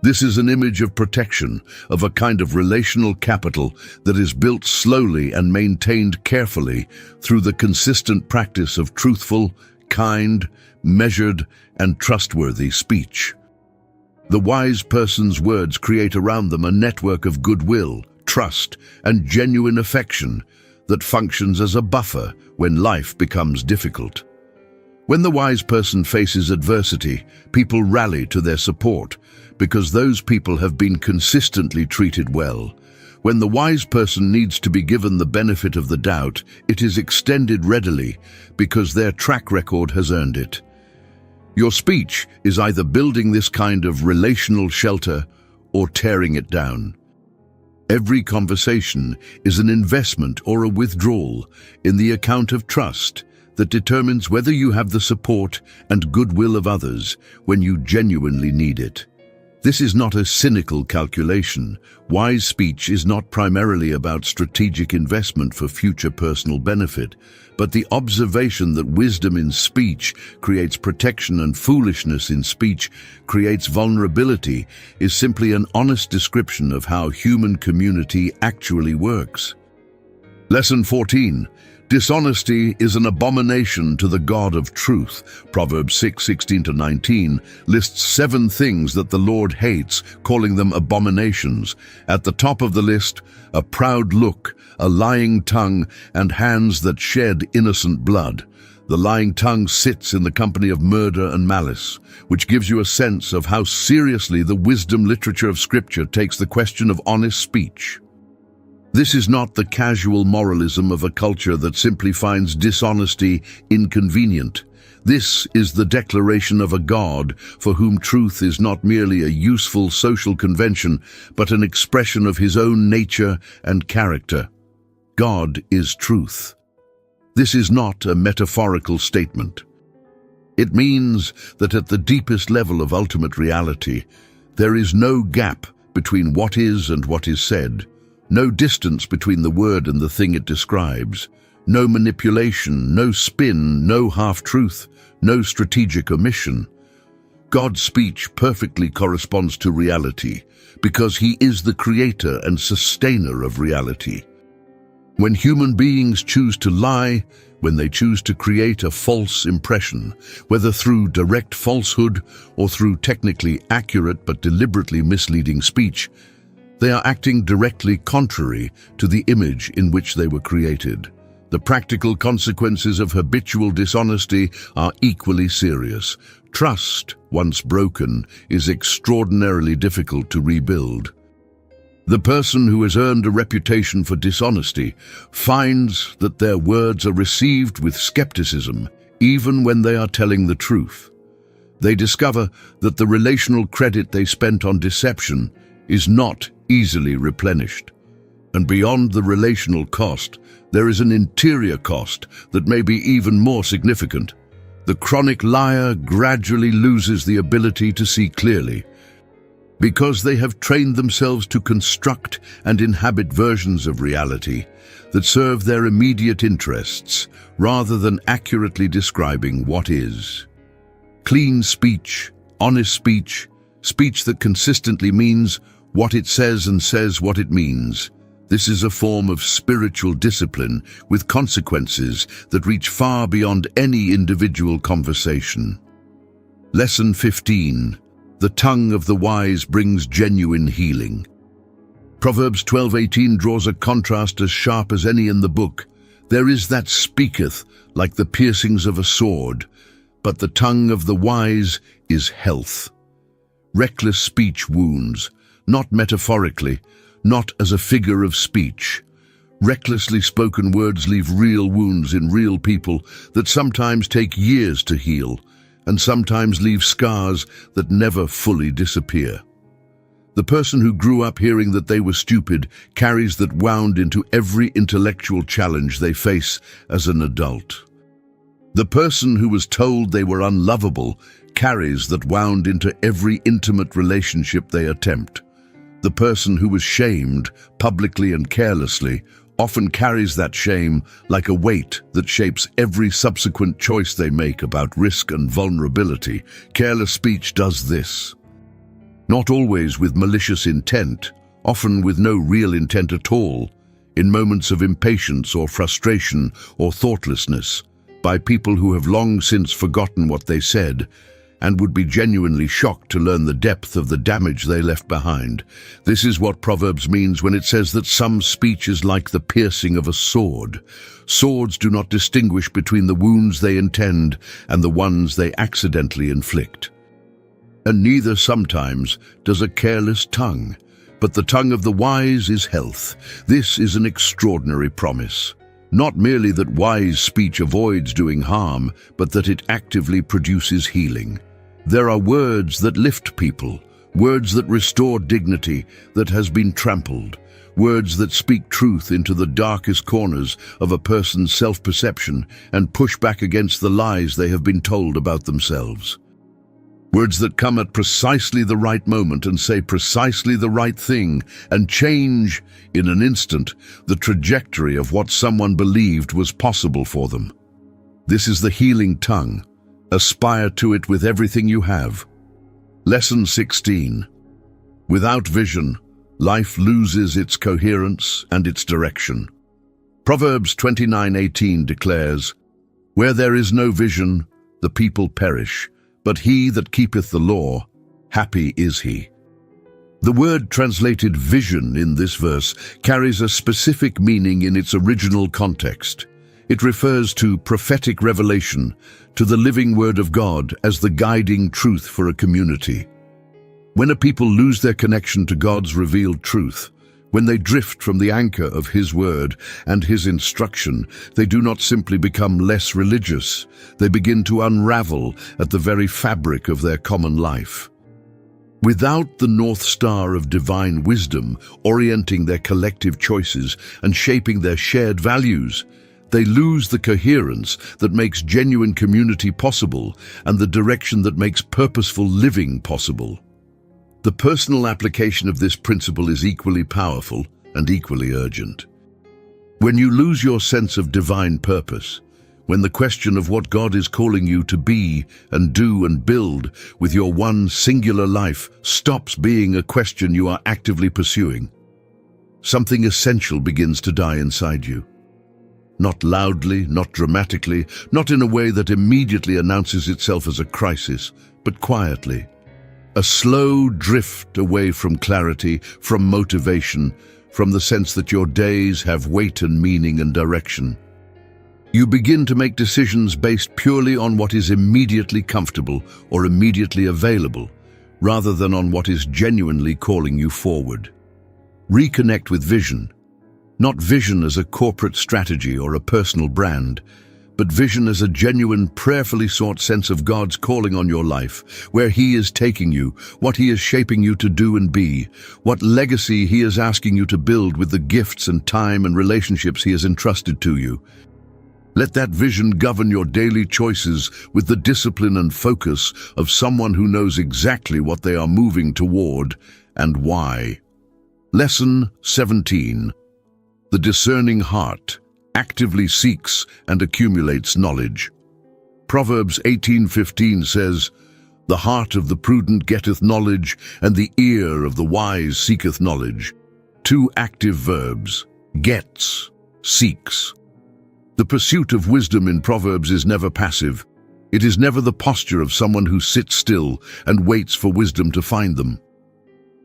This is an image of protection, of a kind of relational capital that is built slowly and maintained carefully through the consistent practice of truthful, kind, measured, and trustworthy speech. The wise person's words create around them a network of goodwill, trust, and genuine affection that functions as a buffer when life becomes difficult. When the wise person faces adversity, people rally to their support because those people have been consistently treated well. When the wise person needs to be given the benefit of the doubt, it is extended readily because their track record has earned it. Your speech is either building this kind of relational shelter or tearing it down. Every conversation is an investment or a withdrawal in the account of trust that determines whether you have the support and goodwill of others when you genuinely need it. This is not a cynical calculation. Wise speech is not primarily about strategic investment for future personal benefit, but the observation that wisdom in speech creates protection and foolishness in speech creates vulnerability is simply an honest description of how human community actually works. Lesson 14. Dishonesty is an abomination to the God of truth. Proverbs 6:16-19 lists 7 things that the Lord hates, calling them abominations. At the top of the list, a proud look, a lying tongue, and hands that shed innocent blood. The lying tongue sits in the company of murder and malice, which gives you a sense of how seriously the wisdom literature of Scripture takes the question of honest speech. This is not the casual moralism of a culture that simply finds dishonesty inconvenient. This is the declaration of a God for whom truth is not merely a useful social convention, but an expression of his own nature and character. God is truth. This is not a metaphorical statement. It means that at the deepest level of ultimate reality, there is no gap between what is and what is said. No distance between the word and the thing it describes. No manipulation, no spin, no half-truth, no strategic omission. God's speech perfectly corresponds to reality because he is the creator and sustainer of reality. When human beings choose to lie, when they choose to create a false impression, whether through direct falsehood or through technically accurate but deliberately misleading speech, they are acting directly contrary to the image in which they were created. The practical consequences of habitual dishonesty are equally serious. Trust, once broken, is extraordinarily difficult to rebuild. The person who has earned a reputation for dishonesty finds that their words are received with skepticism, even when they are telling the truth. They discover that the relational credit they spent on deception is not easily replenished. And beyond the relational cost, there is an interior cost that may be even more significant. The chronic liar gradually loses the ability to see clearly, because they have trained themselves to construct and inhabit versions of reality that serve their immediate interests rather than accurately describing what is. Clean speech, honest speech, speech that consistently means what it says and says what it means. This is a form of spiritual discipline with consequences that reach far beyond any individual conversation. Lesson 15. The tongue of the wise brings genuine healing. Proverbs 12:18 draws a contrast as sharp as any in the book. There is that speaketh like the piercings of a sword, but the tongue of the wise is health. Reckless speech wounds, not metaphorically, not as a figure of speech. Recklessly spoken words leave real wounds in real people that sometimes take years to heal, and sometimes leave scars that never fully disappear. The person who grew up hearing that they were stupid carries that wound into every intellectual challenge they face as an adult. The person who was told they were unlovable carries that wound into every intimate relationship they attempt. The person who was shamed, publicly and carelessly, often carries that shame like a weight that shapes every subsequent choice they make about risk and vulnerability. Careless speech does this. Not always with malicious intent, often with no real intent at all, in moments of impatience or frustration or thoughtlessness, by people who have long since forgotten what they said, and would be genuinely shocked to learn the depth of the damage they left behind. This is what Proverbs means when it says that some speech is like the piercing of a sword. Swords do not distinguish between the wounds they intend and the ones they accidentally inflict. And neither sometimes does a careless tongue, but the tongue of the wise is health. This is an extraordinary promise. Not merely that wise speech avoids doing harm, but that it actively produces healing. There are words that lift people, words that restore dignity that has been trampled, words that speak truth into the darkest corners of a person's self-perception and push back against the lies they have been told about themselves. Words that come at precisely the right moment and say precisely the right thing and change, in an instant, the trajectory of what someone believed was possible for them. This is the healing tongue. Aspire to it with everything you have. Lesson 16. Without vision, life loses its coherence and its direction. Proverbs 29:18 declares, "Where there is no vision, the people perish, but he that keepeth the law, happy is he." The word translated vision in this verse carries a specific meaning in its original context. It refers to prophetic revelation, to the living word of God as the guiding truth for a community. When a people lose their connection to God's revealed truth, when they drift from the anchor of His word and His instruction, they do not simply become less religious, they begin to unravel at the very fabric of their common life. Without the North Star of divine wisdom orienting their collective choices and shaping their shared values, they lose the coherence that makes genuine community possible and the direction that makes purposeful living possible. The personal application of this principle is equally powerful and equally urgent. When you lose your sense of divine purpose, when the question of what God is calling you to be and do and build with your one singular life stops being a question you are actively pursuing, something essential begins to die inside you. Not loudly, not dramatically, not in a way that immediately announces itself as a crisis, but quietly. A slow drift away from clarity, from motivation, from the sense that your days have weight and meaning and direction. You begin to make decisions based purely on what is immediately comfortable or immediately available, rather than on what is genuinely calling you forward. Reconnect with vision. Not vision as a corporate strategy or a personal brand, but vision as a genuine, prayerfully sought sense of God's calling on your life, where He is taking you, what He is shaping you to do and be, what legacy He is asking you to build with the gifts and time and relationships He has entrusted to you. Let that vision govern your daily choices with the discipline and focus of someone who knows exactly what they are moving toward and why. Lesson 17. The discerning heart actively seeks and accumulates knowledge. Proverbs 18:15 says, "The heart of the prudent getteth knowledge, and the ear of the wise seeketh knowledge." Two active verbs, gets, seeks. The pursuit of wisdom in Proverbs is never passive. It is never the posture of someone who sits still and waits for wisdom to find them.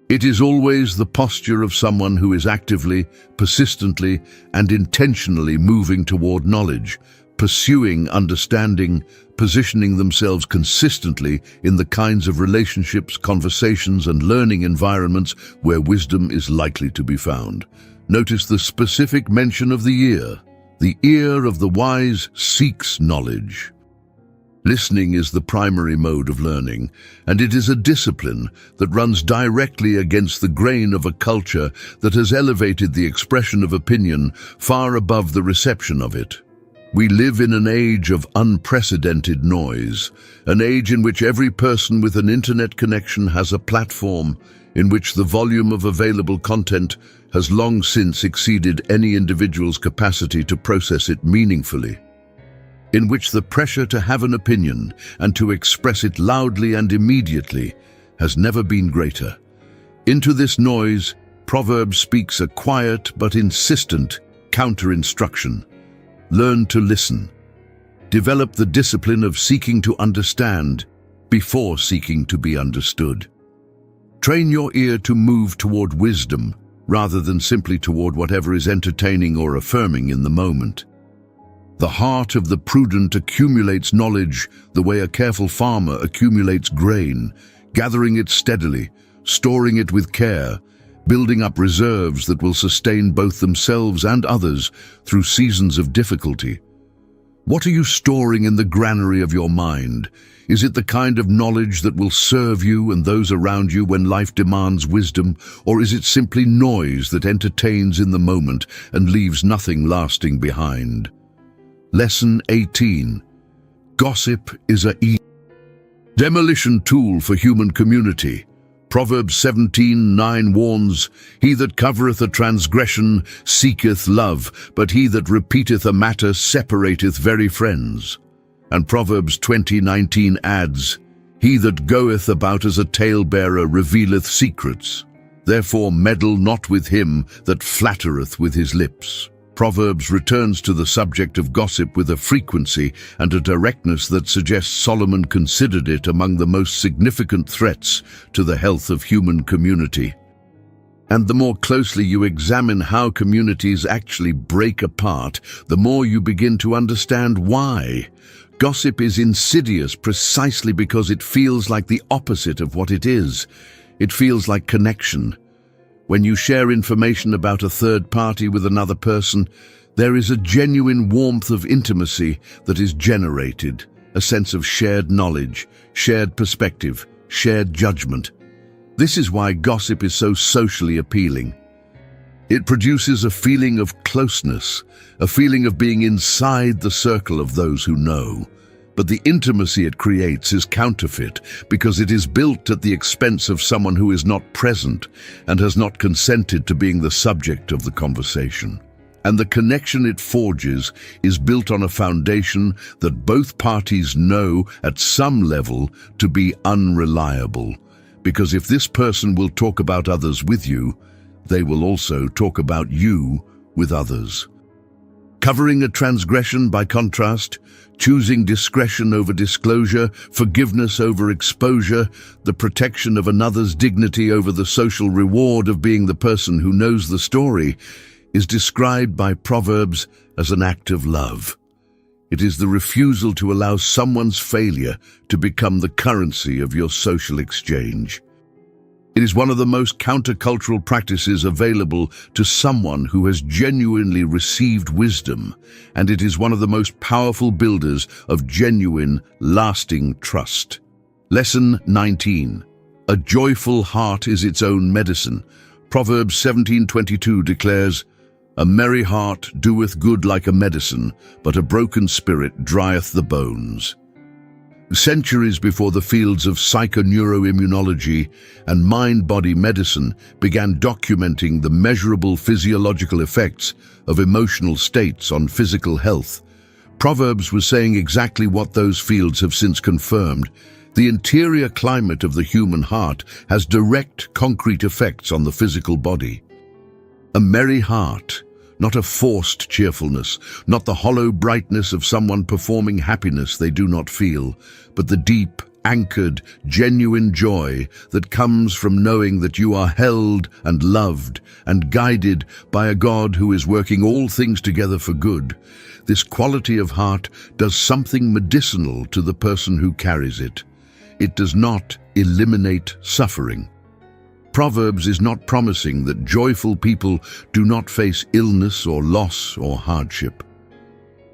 It is always the posture of someone who is actively, persistently, and intentionally moving toward knowledge, pursuing understanding, positioning themselves consistently in the kinds of relationships, conversations, and learning environments where wisdom is likely to be found. Notice the specific mention of the ear. The ear of the wise seeks knowledge. Listening is the primary mode of learning, and it is a discipline that runs directly against the grain of a culture that has elevated the expression of opinion far above the reception of it. We live in an age of unprecedented noise, an age in which every person with an internet connection has a platform, in which the volume of available content has long since exceeded any individual's capacity to process it meaningfully, in which the pressure to have an opinion and to express it loudly and immediately has never been greater. Into this noise, Proverbs speaks a quiet but insistent counter-instruction. Learn to listen. Develop the discipline of seeking to understand before seeking to be understood. Train your ear to move toward wisdom rather than simply toward whatever is entertaining or affirming in the moment. The heart of the prudent accumulates knowledge the way a careful farmer accumulates grain, gathering it steadily, storing it with care, building up reserves that will sustain both themselves and others through seasons of difficulty. What are you storing in the granary of your mind? Is it the kind of knowledge that will serve you and those around you when life demands wisdom, or is it simply noise that entertains in the moment and leaves nothing lasting behind? Lesson 18. Gossip is a demolition tool for human community. Proverbs 17:9 warns, "He that covereth a transgression seeketh love, but he that repeateth a matter separateth very friends." And Proverbs 20:19 adds, "He that goeth about as a talebearer revealeth secrets. Therefore meddle not with him that flattereth with his lips." Proverbs returns to the subject of gossip with a frequency and a directness that suggests Solomon considered it among the most significant threats to the health of human community. And the more closely you examine how communities actually break apart, the more you begin to understand why. Gossip is insidious precisely because it feels like the opposite of what it is. It feels like connection. When you share information about a third party with another person, there is a genuine warmth of intimacy that is generated, a sense of shared knowledge, shared perspective, shared judgment. This is why gossip is so socially appealing. It produces a feeling of closeness, a feeling of being inside the circle of those who know. But the intimacy it creates is counterfeit because it is built at the expense of someone who is not present and has not consented to being the subject of the conversation. And the connection it forges is built on a foundation that both parties know at some level to be unreliable. Because if this person will talk about others with you, they will also talk about you with others. Covering a transgression, by contrast, choosing discretion over disclosure, forgiveness over exposure, the protection of another's dignity over the social reward of being the person who knows the story, is described by Proverbs as an act of love. It is the refusal to allow someone's failure to become the currency of your social exchange. It is one of the most countercultural practices available to someone who has genuinely received wisdom, and it is one of the most powerful builders of genuine, lasting trust. Lesson 19. A joyful heart is its own medicine. Proverbs 17:22 declares, "A merry heart doeth good like a medicine, but a broken spirit drieth the bones." Centuries before the fields of psychoneuroimmunology and mind-body medicine began documenting the measurable physiological effects of emotional states on physical health, Proverbs was saying exactly what those fields have since confirmed. The interior climate of the human heart has direct, concrete effects on the physical body. A merry heart, not a forced cheerfulness, not the hollow brightness of someone performing happiness they do not feel, but the deep, anchored, genuine joy that comes from knowing that you are held and loved and guided by a God who is working all things together for good. This quality of heart does something medicinal to the person who carries it. It does not eliminate suffering. Proverbs is not promising that joyful people do not face illness or loss or hardship.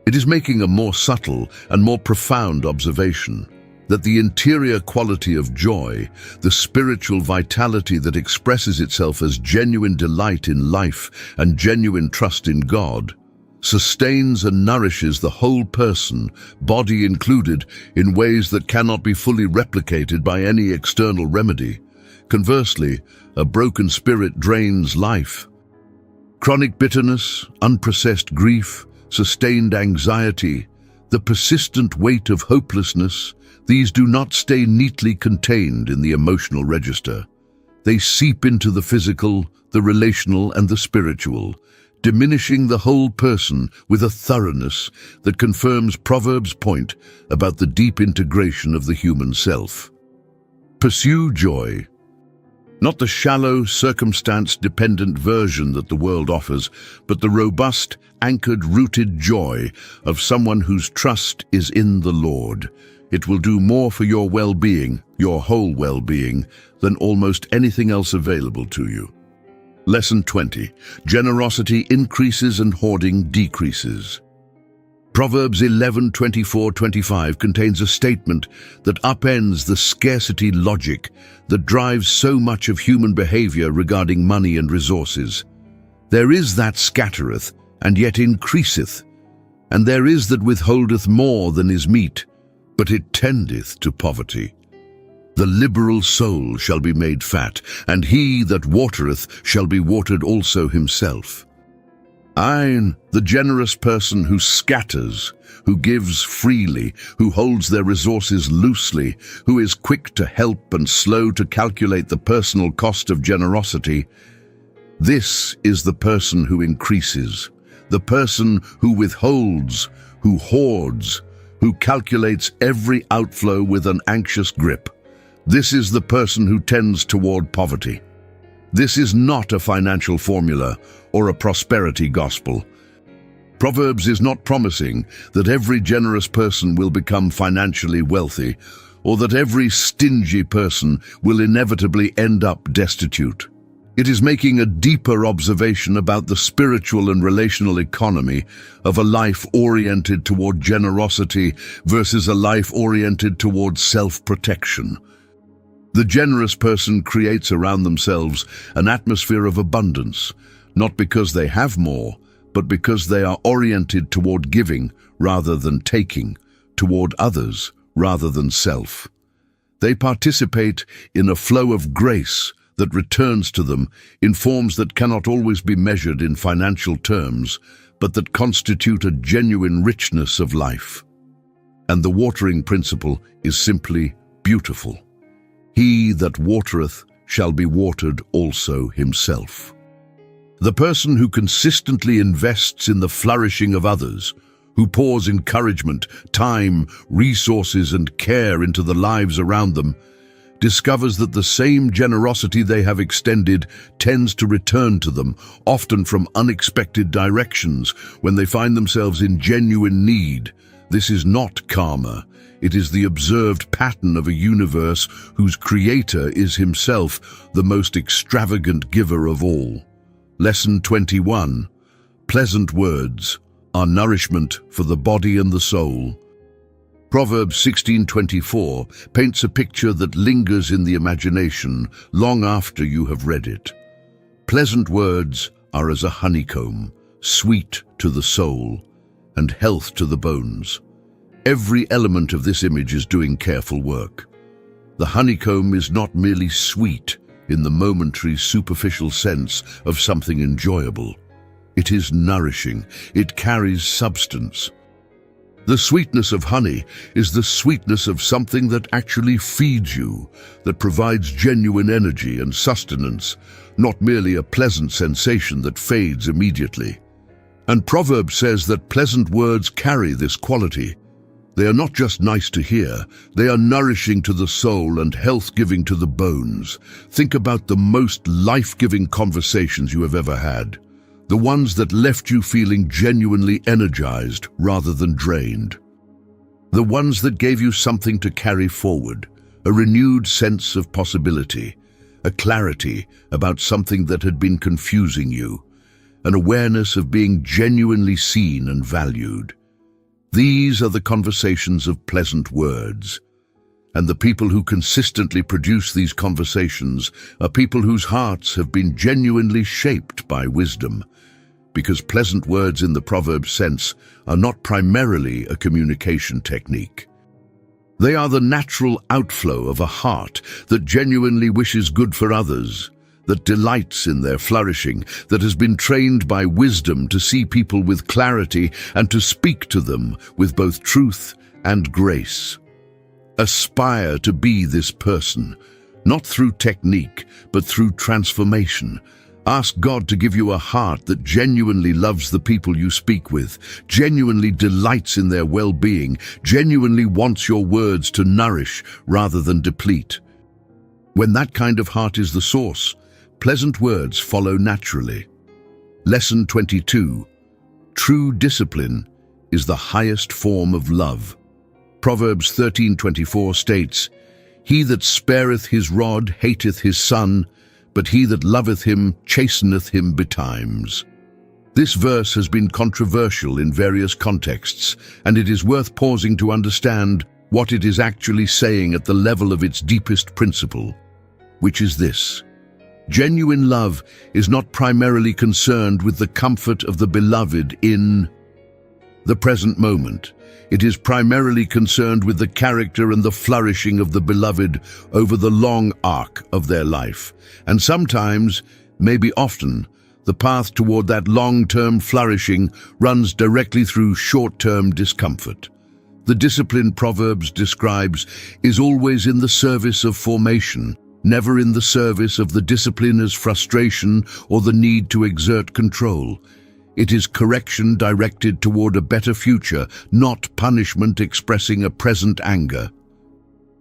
It is making a more subtle and more profound observation that the interior quality of joy, the spiritual vitality that expresses itself as genuine delight in life and genuine trust in God, sustains and nourishes the whole person, body included, in ways that cannot be fully replicated by any external remedy. Conversely, a broken spirit drains life. Chronic bitterness, unprocessed grief, sustained anxiety, the persistent weight of hopelessness, these do not stay neatly contained in the emotional register. They seep into the physical, the relational, and the spiritual, diminishing the whole person with a thoroughness that confirms Proverbs' point about the deep integration of the human self. Pursue joy. Not the shallow, circumstance-dependent version that the world offers, but the robust, anchored, rooted joy of someone whose trust is in the Lord. It will do more for your well-being, your whole well-being, than almost anything else available to you. Lesson 20. Generosity increases and hoarding decreases. Proverbs 11:24-25 contains a statement that upends the scarcity logic that drives so much of human behavior regarding money and resources. There is that scattereth, and yet increaseth, and there is that withholdeth more than is meet, but it tendeth to poverty. The liberal soul shall be made fat, and he that watereth shall be watered also himself. Aye, the generous person who scatters, who gives freely, who holds their resources loosely, who is quick to help and slow to calculate the personal cost of generosity, this is the person who increases, The person who withholds, who hoards, who calculates every outflow with an anxious grip. This is the person who tends toward poverty. This is not a financial formula or a prosperity gospel. Proverbs is not promising that every generous person will become financially wealthy, or that every stingy person will inevitably end up destitute. It is making a deeper observation about the spiritual and relational economy of a life oriented toward generosity versus a life oriented toward self-protection. The generous person creates around themselves an atmosphere of abundance, not because they have more, but because they are oriented toward giving rather than taking, toward others rather than self. They participate in a flow of grace that returns to them in forms that cannot always be measured in financial terms, but that constitute a genuine richness of life. And the watering principle is simply beautiful. He that watereth shall be watered also himself. The person who consistently invests in the flourishing of others, who pours encouragement, time, resources, and care into the lives around them, discovers that the same generosity they have extended tends to return to them, often from unexpected directions, when they find themselves in genuine need. This is not karma. It is the observed pattern of a universe whose creator is himself the most extravagant giver of all. Lesson 21. Pleasant words are nourishment for the body and the soul. Proverbs 16:24 paints a picture that lingers in the imagination long after you have read it. Pleasant words are as a honeycomb, sweet to the soul and health to the bones. Every element of this image is doing careful work. The honeycomb is not merely sweet in the momentary superficial sense of something enjoyable. It is nourishing. It carries substance. The sweetness of honey is the sweetness of something that actually feeds you, that provides genuine energy and sustenance, not merely a pleasant sensation that fades immediately. And Proverbs says that pleasant words carry this quality. They are not just nice to hear, they are nourishing to the soul and health-giving to the bones. Think about the most life-giving conversations you have ever had. The ones that left you feeling genuinely energized rather than drained. The ones that gave you something to carry forward, a renewed sense of possibility, a clarity about something that had been confusing you, an awareness of being genuinely seen and valued. These are the conversations of pleasant words. And the people who consistently produce these conversations are people whose hearts have been genuinely shaped by wisdom, because pleasant words in the Proverbs sense are not primarily a communication technique. They are the natural outflow of a heart that genuinely wishes good for others, that delights in their flourishing, that has been trained by wisdom to see people with clarity and to speak to them with both truth and grace. Aspire to be this person, not through technique, but through transformation. Ask God to give you a heart that genuinely loves the people you speak with, genuinely delights in their well-being, genuinely wants your words to nourish rather than deplete. When that kind of heart is the source, pleasant words follow naturally. Lesson 22. True discipline is the highest form of love. Proverbs 13:24 states, "He that spareth his rod hateth his son, but he that loveth him chasteneth him betimes." This verse has been controversial in various contexts, and it is worth pausing to understand what it is actually saying at the level of its deepest principle, which is this: genuine love is not primarily concerned with the comfort of the beloved in the present moment. It is primarily concerned with the character and the flourishing of the beloved over the long arc of their life. And sometimes, maybe often, the path toward that long-term flourishing runs directly through short-term discomfort. The discipline Proverbs describes is always in the service of formation, never in the service of the discipliner's frustration or the need to exert control. It is correction directed toward a better future, not punishment expressing a present anger.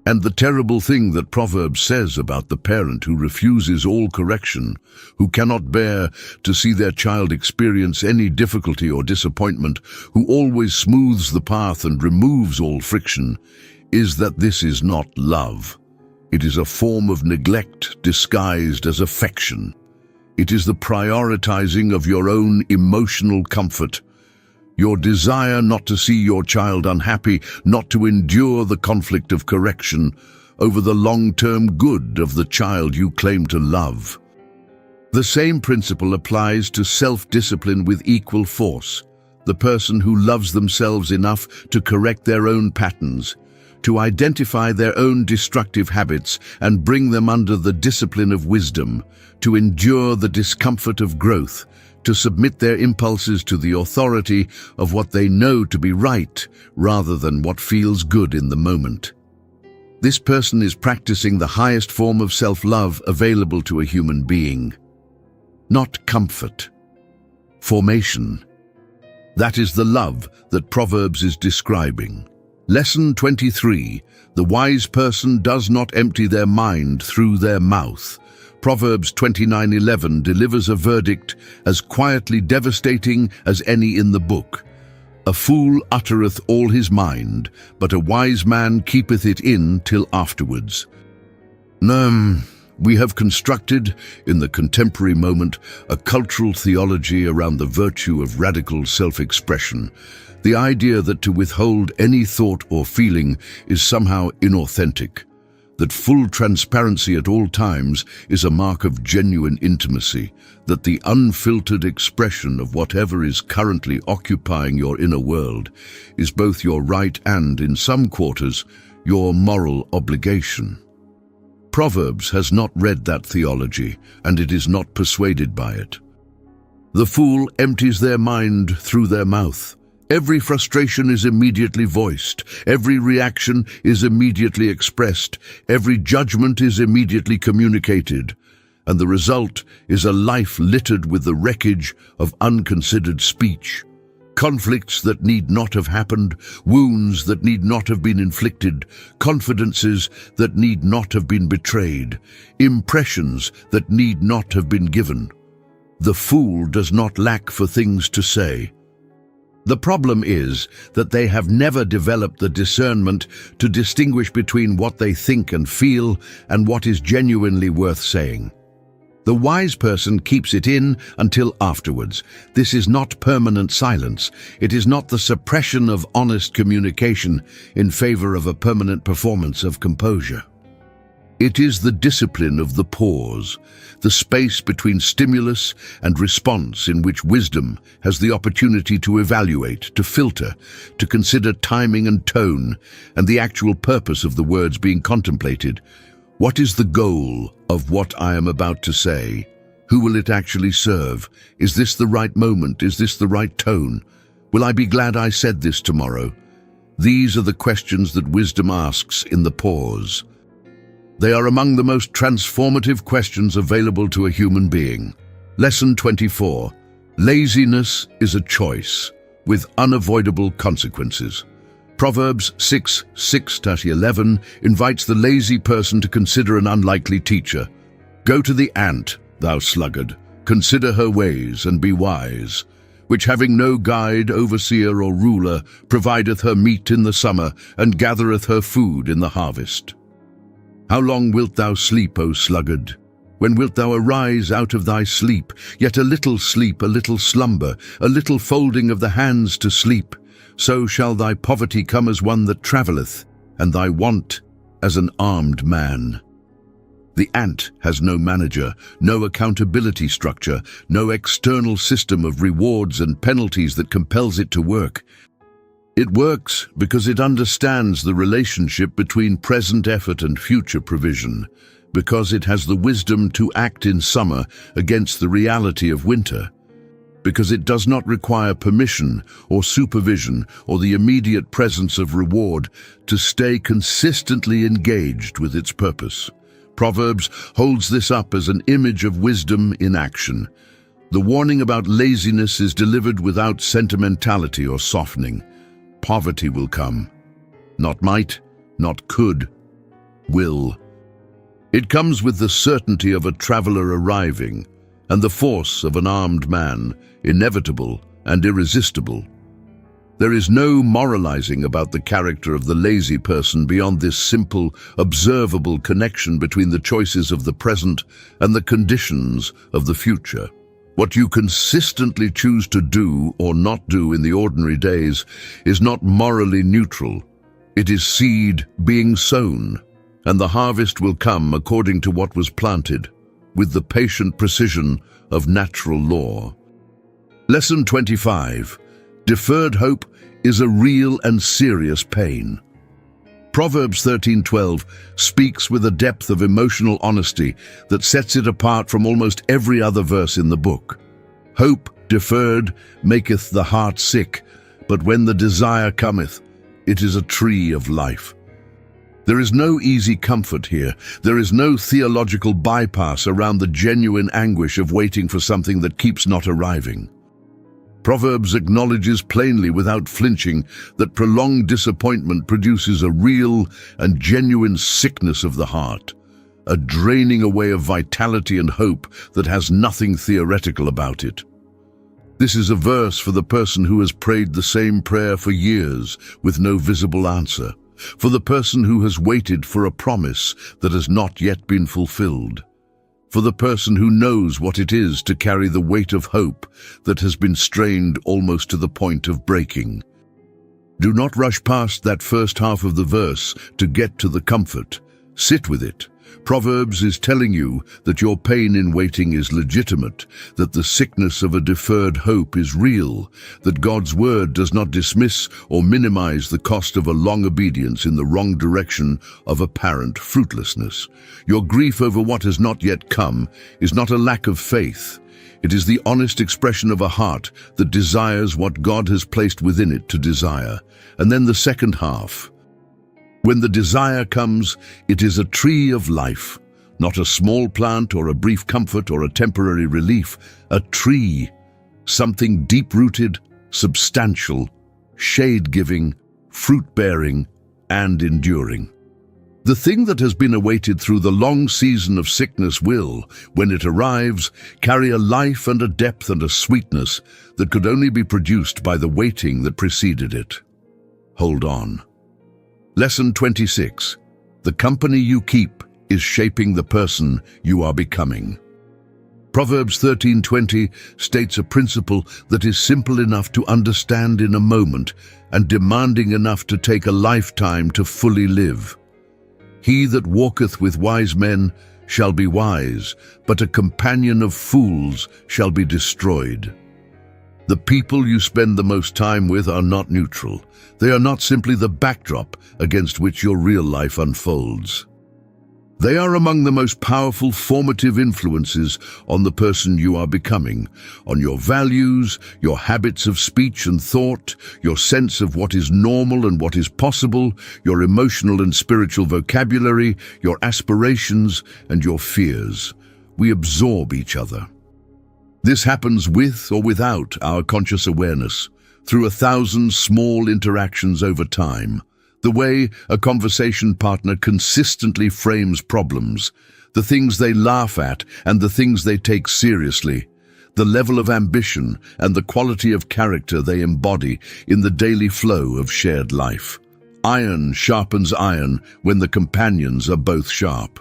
And the terrible thing that Proverbs says about the parent who refuses all correction, who cannot bear to see their child experience any difficulty or disappointment, who always smooths the path and removes all friction, is that this is not love. It is a form of neglect disguised as affection. It is the prioritizing of your own emotional comfort, your desire not to see your child unhappy, not to endure the conflict of correction, over the long-term good of the child you claim to love. The same principle applies to self-discipline with equal force. The person who loves themselves enough to correct their own patterns, to identify their own destructive habits and bring them under the discipline of wisdom, to endure the discomfort of growth, to submit their impulses to the authority of what they know to be right rather than what feels good in the moment. This person is practicing the highest form of self-love available to a human being. Not comfort. Formation. That is the love that Proverbs is describing. Lesson 23. The wise person does not empty their mind through their mouth. Proverbs 29:11 delivers a verdict as quietly devastating as any in the book. A fool uttereth all his mind, but a wise man keepeth it in till afterwards. We have constructed, in the contemporary moment, a cultural theology around the virtue of radical self-expression. The idea that to withhold any thought or feeling is somehow inauthentic. That full transparency at all times is a mark of genuine intimacy, that the unfiltered expression of whatever is currently occupying your inner world is both your right and, in some quarters, your moral obligation. Proverbs has not read that theology, and it is not persuaded by it. The fool empties their mind through their mouth. Every frustration is immediately voiced, every reaction is immediately expressed, every judgment is immediately communicated, and the result is a life littered with the wreckage of unconsidered speech. Conflicts that need not have happened, wounds that need not have been inflicted, confidences that need not have been betrayed, impressions that need not have been given. The fool does not lack for things to say. The problem is that they have never developed the discernment to distinguish between what they think and feel and what is genuinely worth saying. The wise person keeps it in until afterwards. This is not permanent silence. It is not the suppression of honest communication in favor of a permanent performance of composure. It is the discipline of the pause, the space between stimulus and response in which wisdom has the opportunity to evaluate, to filter, to consider timing and tone, and the actual purpose of the words being contemplated. What is the goal of what I am about to say? Who will it actually serve? Is this the right moment? Is this the right tone? Will I be glad I said this tomorrow? These are the questions that wisdom asks in the pause. They are among the most transformative questions available to a human being. Lesson 24. Laziness is a choice with unavoidable consequences. Proverbs 6:6-11 invites the lazy person to consider an unlikely teacher. Go to the ant, thou sluggard, consider her ways and be wise, which having no guide, overseer, or ruler, provideth her meat in the summer, and gathereth her food in the harvest. How long wilt thou sleep, O sluggard? When wilt thou arise out of thy sleep? Yet a little sleep, a little slumber, a little folding of the hands to sleep. So shall thy poverty come as one that travelleth, and thy want as an armed man. The ant has no manager, no accountability structure, no external system of rewards and penalties that compels it to work. It works because it understands the relationship between present effort and future provision, because it has the wisdom to act in summer against the reality of winter, because it does not require permission or supervision or the immediate presence of reward to stay consistently engaged with its purpose. Proverbs holds this up as an image of wisdom in action. The warning about laziness is delivered without sentimentality or softening. Poverty will come. Not might, not could, will. It comes with the certainty of a traveler arriving, and the force of an armed man, inevitable and irresistible. There is no moralizing about the character of the lazy person beyond this simple, observable connection between the choices of the present and the conditions of the future. What you consistently choose to do or not do in the ordinary days is not morally neutral. It is seed being sown, and the harvest will come according to what was planted, with the patient precision of natural law. Lesson 25. Deferred hope is a real and serious pain. Proverbs 13:12 speaks with a depth of emotional honesty that sets it apart from almost every other verse in the book. Hope deferred maketh the heart sick, but when the desire cometh, it is a tree of life. There is no easy comfort here. There is no theological bypass around the genuine anguish of waiting for something that keeps not arriving. Proverbs acknowledges plainly without flinching that prolonged disappointment produces a real and genuine sickness of the heart, a draining away of vitality and hope that has nothing theoretical about it. This is a verse for the person who has prayed the same prayer for years with no visible answer, for the person who has waited for a promise that has not yet been fulfilled, for the person who knows what it is to carry the weight of hope that has been strained almost to the point of breaking. Do not rush past that first half of the verse to get to the comfort. Sit with it. Proverbs is telling you that your pain in waiting is legitimate, that the sickness of a deferred hope is real, that God's word does not dismiss or minimize the cost of a long obedience in the wrong direction of apparent fruitlessness. Your grief over what has not yet come is not a lack of faith. It is the honest expression of a heart that desires what God has placed within it to desire. And then the second half. When the desire comes, it is a tree of life, not a small plant or a brief comfort or a temporary relief, a tree, something deep-rooted, substantial, shade-giving, fruit-bearing, and enduring. The thing that has been awaited through the long season of sickness will, when it arrives, carry a life and a depth and a sweetness that could only be produced by the waiting that preceded it. Hold on. Lesson 26. The company you keep is shaping the person you are becoming. Proverbs 13:20 states a principle that is simple enough to understand in a moment and demanding enough to take a lifetime to fully live. He that walketh with wise men shall be wise, but a companion of fools shall be destroyed. The people you spend the most time with are not neutral. They are not simply the backdrop against which your real life unfolds. They are among the most powerful formative influences on the person you are becoming, on your values, your habits of speech and thought, your sense of what is normal and what is possible, your emotional and spiritual vocabulary, your aspirations and your fears. We absorb each other. This happens with or without our conscious awareness, through 1,000 small interactions over time. The way a conversation partner consistently frames problems, the things they laugh at and the things they take seriously, the level of ambition and the quality of character they embody in the daily flow of shared life. Iron sharpens iron when the companions are both sharp.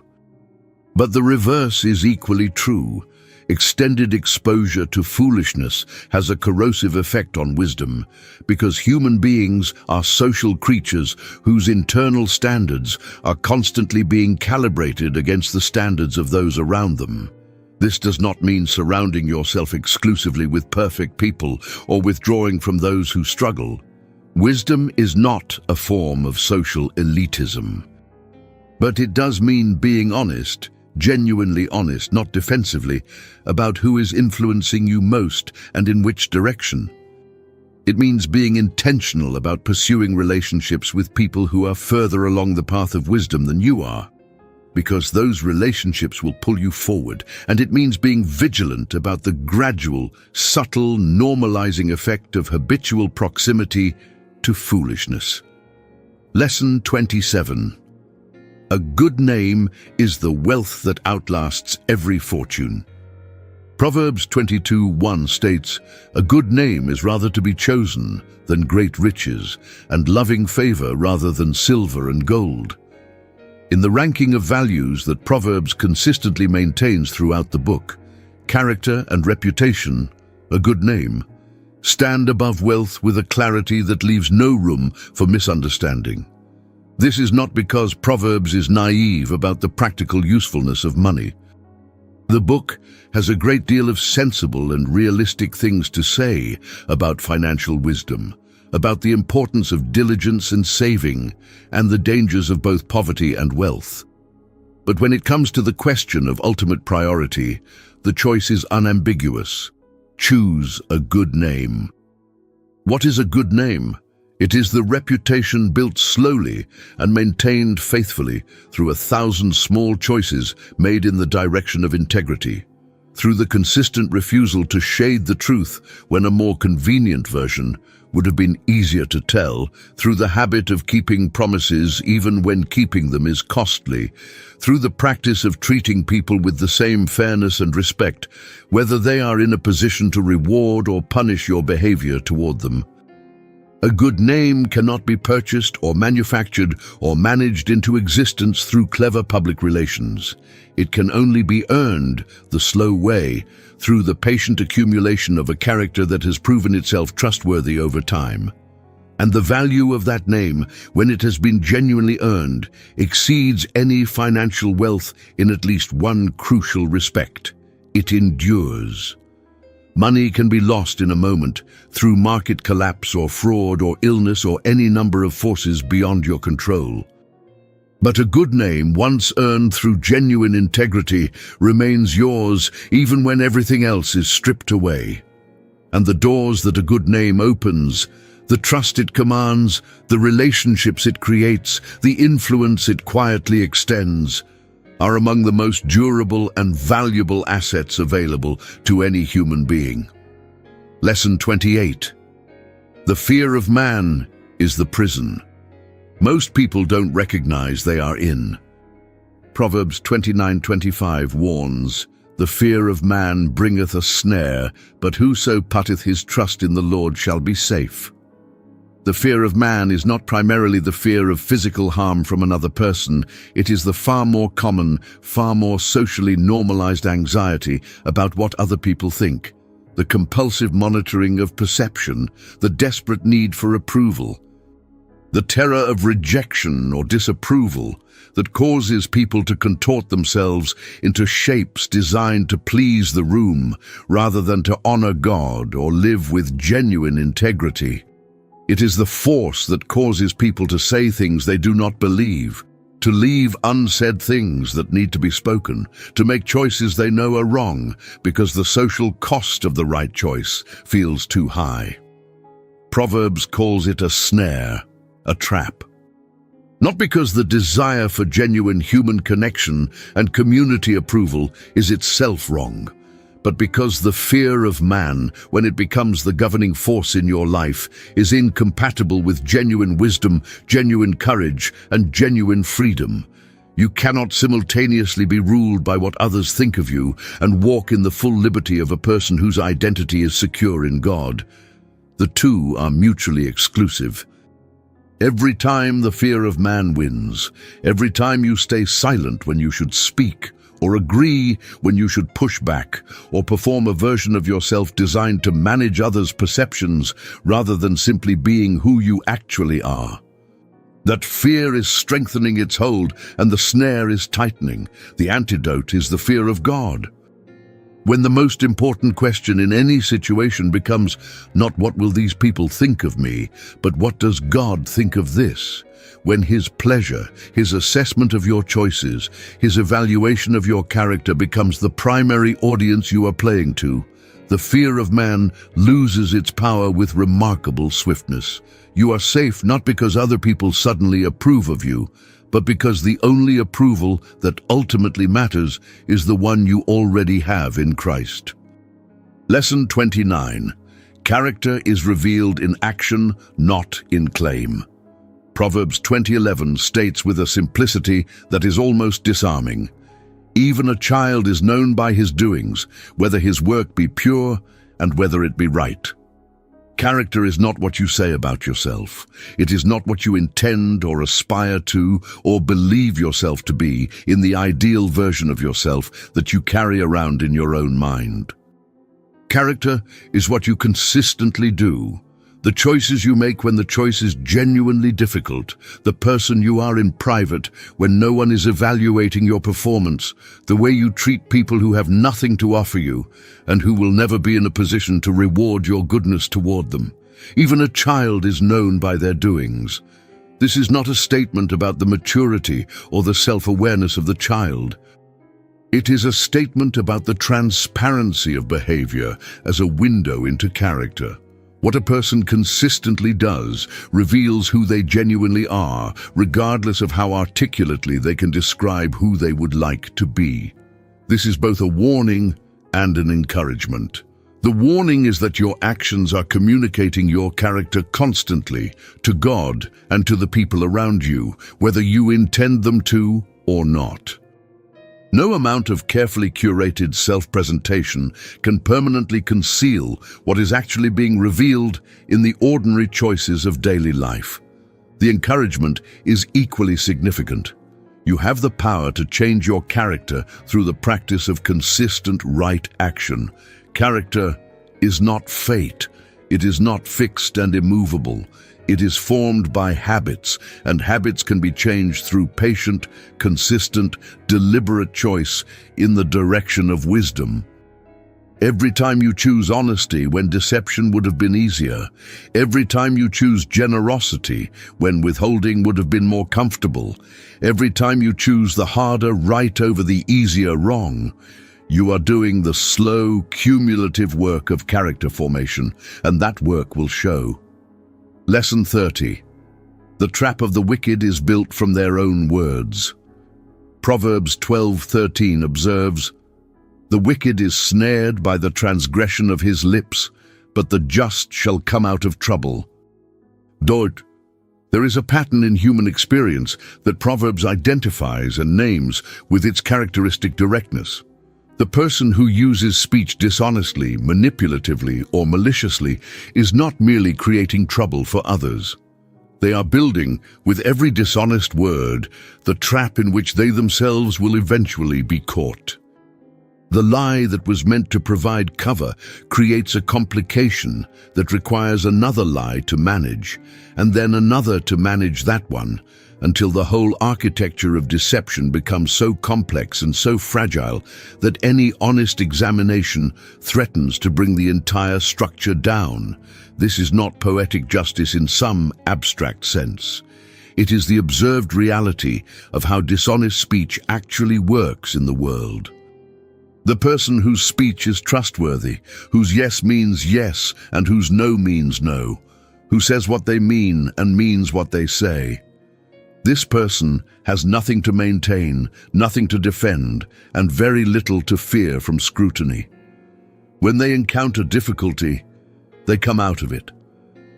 But the reverse is equally true. Extended exposure to foolishness has a corrosive effect on wisdom, because human beings are social creatures whose internal standards are constantly being calibrated against the standards of those around them. This does not mean surrounding yourself exclusively with perfect people or withdrawing from those who struggle. Wisdom is not a form of social elitism. But it does mean being honest, genuinely honest, not defensively, about who is influencing you most and in which direction. It means being intentional about pursuing relationships with people who are further along the path of wisdom than you are. because those relationships will pull you forward, and it means being vigilant about the gradual, subtle, normalizing effect of habitual proximity to foolishness. Lesson 27. A good name is the wealth that outlasts every fortune. Proverbs 22:1 states, "A good name is rather to be chosen than great riches, and loving favor rather than silver and gold." In the ranking of values that Proverbs consistently maintains throughout the book, character and reputation, a good name, stand above wealth with a clarity that leaves no room for misunderstanding. This is not because Proverbs is naive about the practical usefulness of money. The book has a great deal of sensible and realistic things to say about financial wisdom, about the importance of diligence and saving, and the dangers of both poverty and wealth. But when it comes to the question of ultimate priority, the choice is unambiguous. Choose a good name. What is a good name? It is the reputation built slowly and maintained faithfully through 1,000 small choices made in the direction of integrity, through the consistent refusal to shade the truth when a more convenient version would have been easier to tell, through the habit of keeping promises even when keeping them is costly, through the practice of treating people with the same fairness and respect, whether they are in a position to reward or punish your behavior toward them. A good name cannot be purchased or manufactured or managed into existence through clever public relations. It can only be earned the slow way, through the patient accumulation of a character that has proven itself trustworthy over time. And the value of that name, when it has been genuinely earned, exceeds any financial wealth in at least one crucial respect. It endures. Money can be lost in a moment through market collapse or fraud or illness or any number of forces beyond your control. But a good name, once earned through genuine integrity, remains yours even when everything else is stripped away. And the doors that a good name opens, the trust it commands, the relationships it creates, the influence it quietly extends, are among the most durable and valuable assets available to any human being. Lesson 28. The fear of man is the prison most people don't recognize they are in. Proverbs 29:25 warns, "The fear of man bringeth a snare, but whoso putteth his trust in the Lord shall be safe." The fear of man is not primarily the fear of physical harm from another person. It is the far more common, far more socially normalized anxiety about what other people think, the compulsive monitoring of perception, the desperate need for approval, the terror of rejection or disapproval that causes people to contort themselves into shapes designed to please the room rather than to honor God or live with genuine integrity. It is the force that causes people to say things they do not believe, to leave unsaid things that need to be spoken, to make choices they know are wrong because the social cost of the right choice feels too high. Proverbs calls it a snare, a trap. Not because the desire for genuine human connection and community approval is itself wrong, but because the fear of man, when it becomes the governing force in your life, is incompatible with genuine wisdom, genuine courage, and genuine freedom. You cannot simultaneously be ruled by what others think of you and walk in the full liberty of a person whose identity is secure in God. The two are mutually exclusive. Every time the fear of man wins, every time you stay silent when you should speak, or agree when you should push back, or perform a version of yourself designed to manage others' perceptions rather than simply being who you actually are, that fear is strengthening its hold and the snare is tightening. The antidote is the fear of God. When the most important question in any situation becomes not what will these people think of me, but what does God think of this? When His pleasure, His assessment of your choices, His evaluation of your character becomes the primary audience you are playing to, the fear of man loses its power with remarkable swiftness. You are safe not because other people suddenly approve of you, but because the only approval that ultimately matters is the one you already have in Christ. Lesson 29. Character is revealed in action, not in claim. Proverbs 20:11 states with a simplicity that is almost disarming, "Even a child is known by his doings, whether his work be pure and whether it be right." Character is not what you say about yourself. It is not what you intend or aspire to or believe yourself to be in the ideal version of yourself that you carry around in your own mind. Character is what you consistently do, the choices you make when the choice is genuinely difficult, the person you are in private when no one is evaluating your performance, the way you treat people who have nothing to offer you and who will never be in a position to reward your goodness toward them. Even a child is known by their doings. This is not a statement about the maturity or the self-awareness of the child. It is a statement about the transparency of behavior as a window into character. What a person consistently does reveals who they genuinely are, regardless of how articulately they can describe who they would like to be. This is both a warning and an encouragement. The warning is that your actions are communicating your character constantly to God and to the people around you, whether you intend them to or not. No amount of carefully curated self-presentation can permanently conceal what is actually being revealed in the ordinary choices of daily life. The encouragement is equally significant. You have the power to change your character through the practice of consistent right action. Character is not fate. It is not fixed and immovable. It is formed by habits, and habits can be changed through patient, consistent, deliberate choice in the direction of wisdom. Every time you choose honesty when deception would have been easier, every time you choose generosity when withholding would have been more comfortable, every time you choose the harder right over the easier wrong, you are doing the slow, cumulative work of character formation, and that work will show. Lesson 30. The trap of the wicked is built from their own words. Proverbs 12:13 observes, "The wicked is snared by the transgression of his lips, but the just shall come out of trouble." There is a pattern in human experience that Proverbs identifies and names with its characteristic directness. The person who uses speech dishonestly, manipulatively, or maliciously is not merely creating trouble for others. They are building, with every dishonest word, the trap in which they themselves will eventually be caught. The lie that was meant to provide cover creates a complication that requires another lie to manage, and then another to manage that one, until the whole architecture of deception becomes so complex and so fragile that any honest examination threatens to bring the entire structure down. This is not poetic justice in some abstract sense. It is the observed reality of how dishonest speech actually works in the world. The person whose speech is trustworthy, whose yes means yes and whose no means no, who says what they mean and means what they say. This person has nothing to maintain, nothing to defend, and very little to fear from scrutiny. When they encounter difficulty, they come out of it.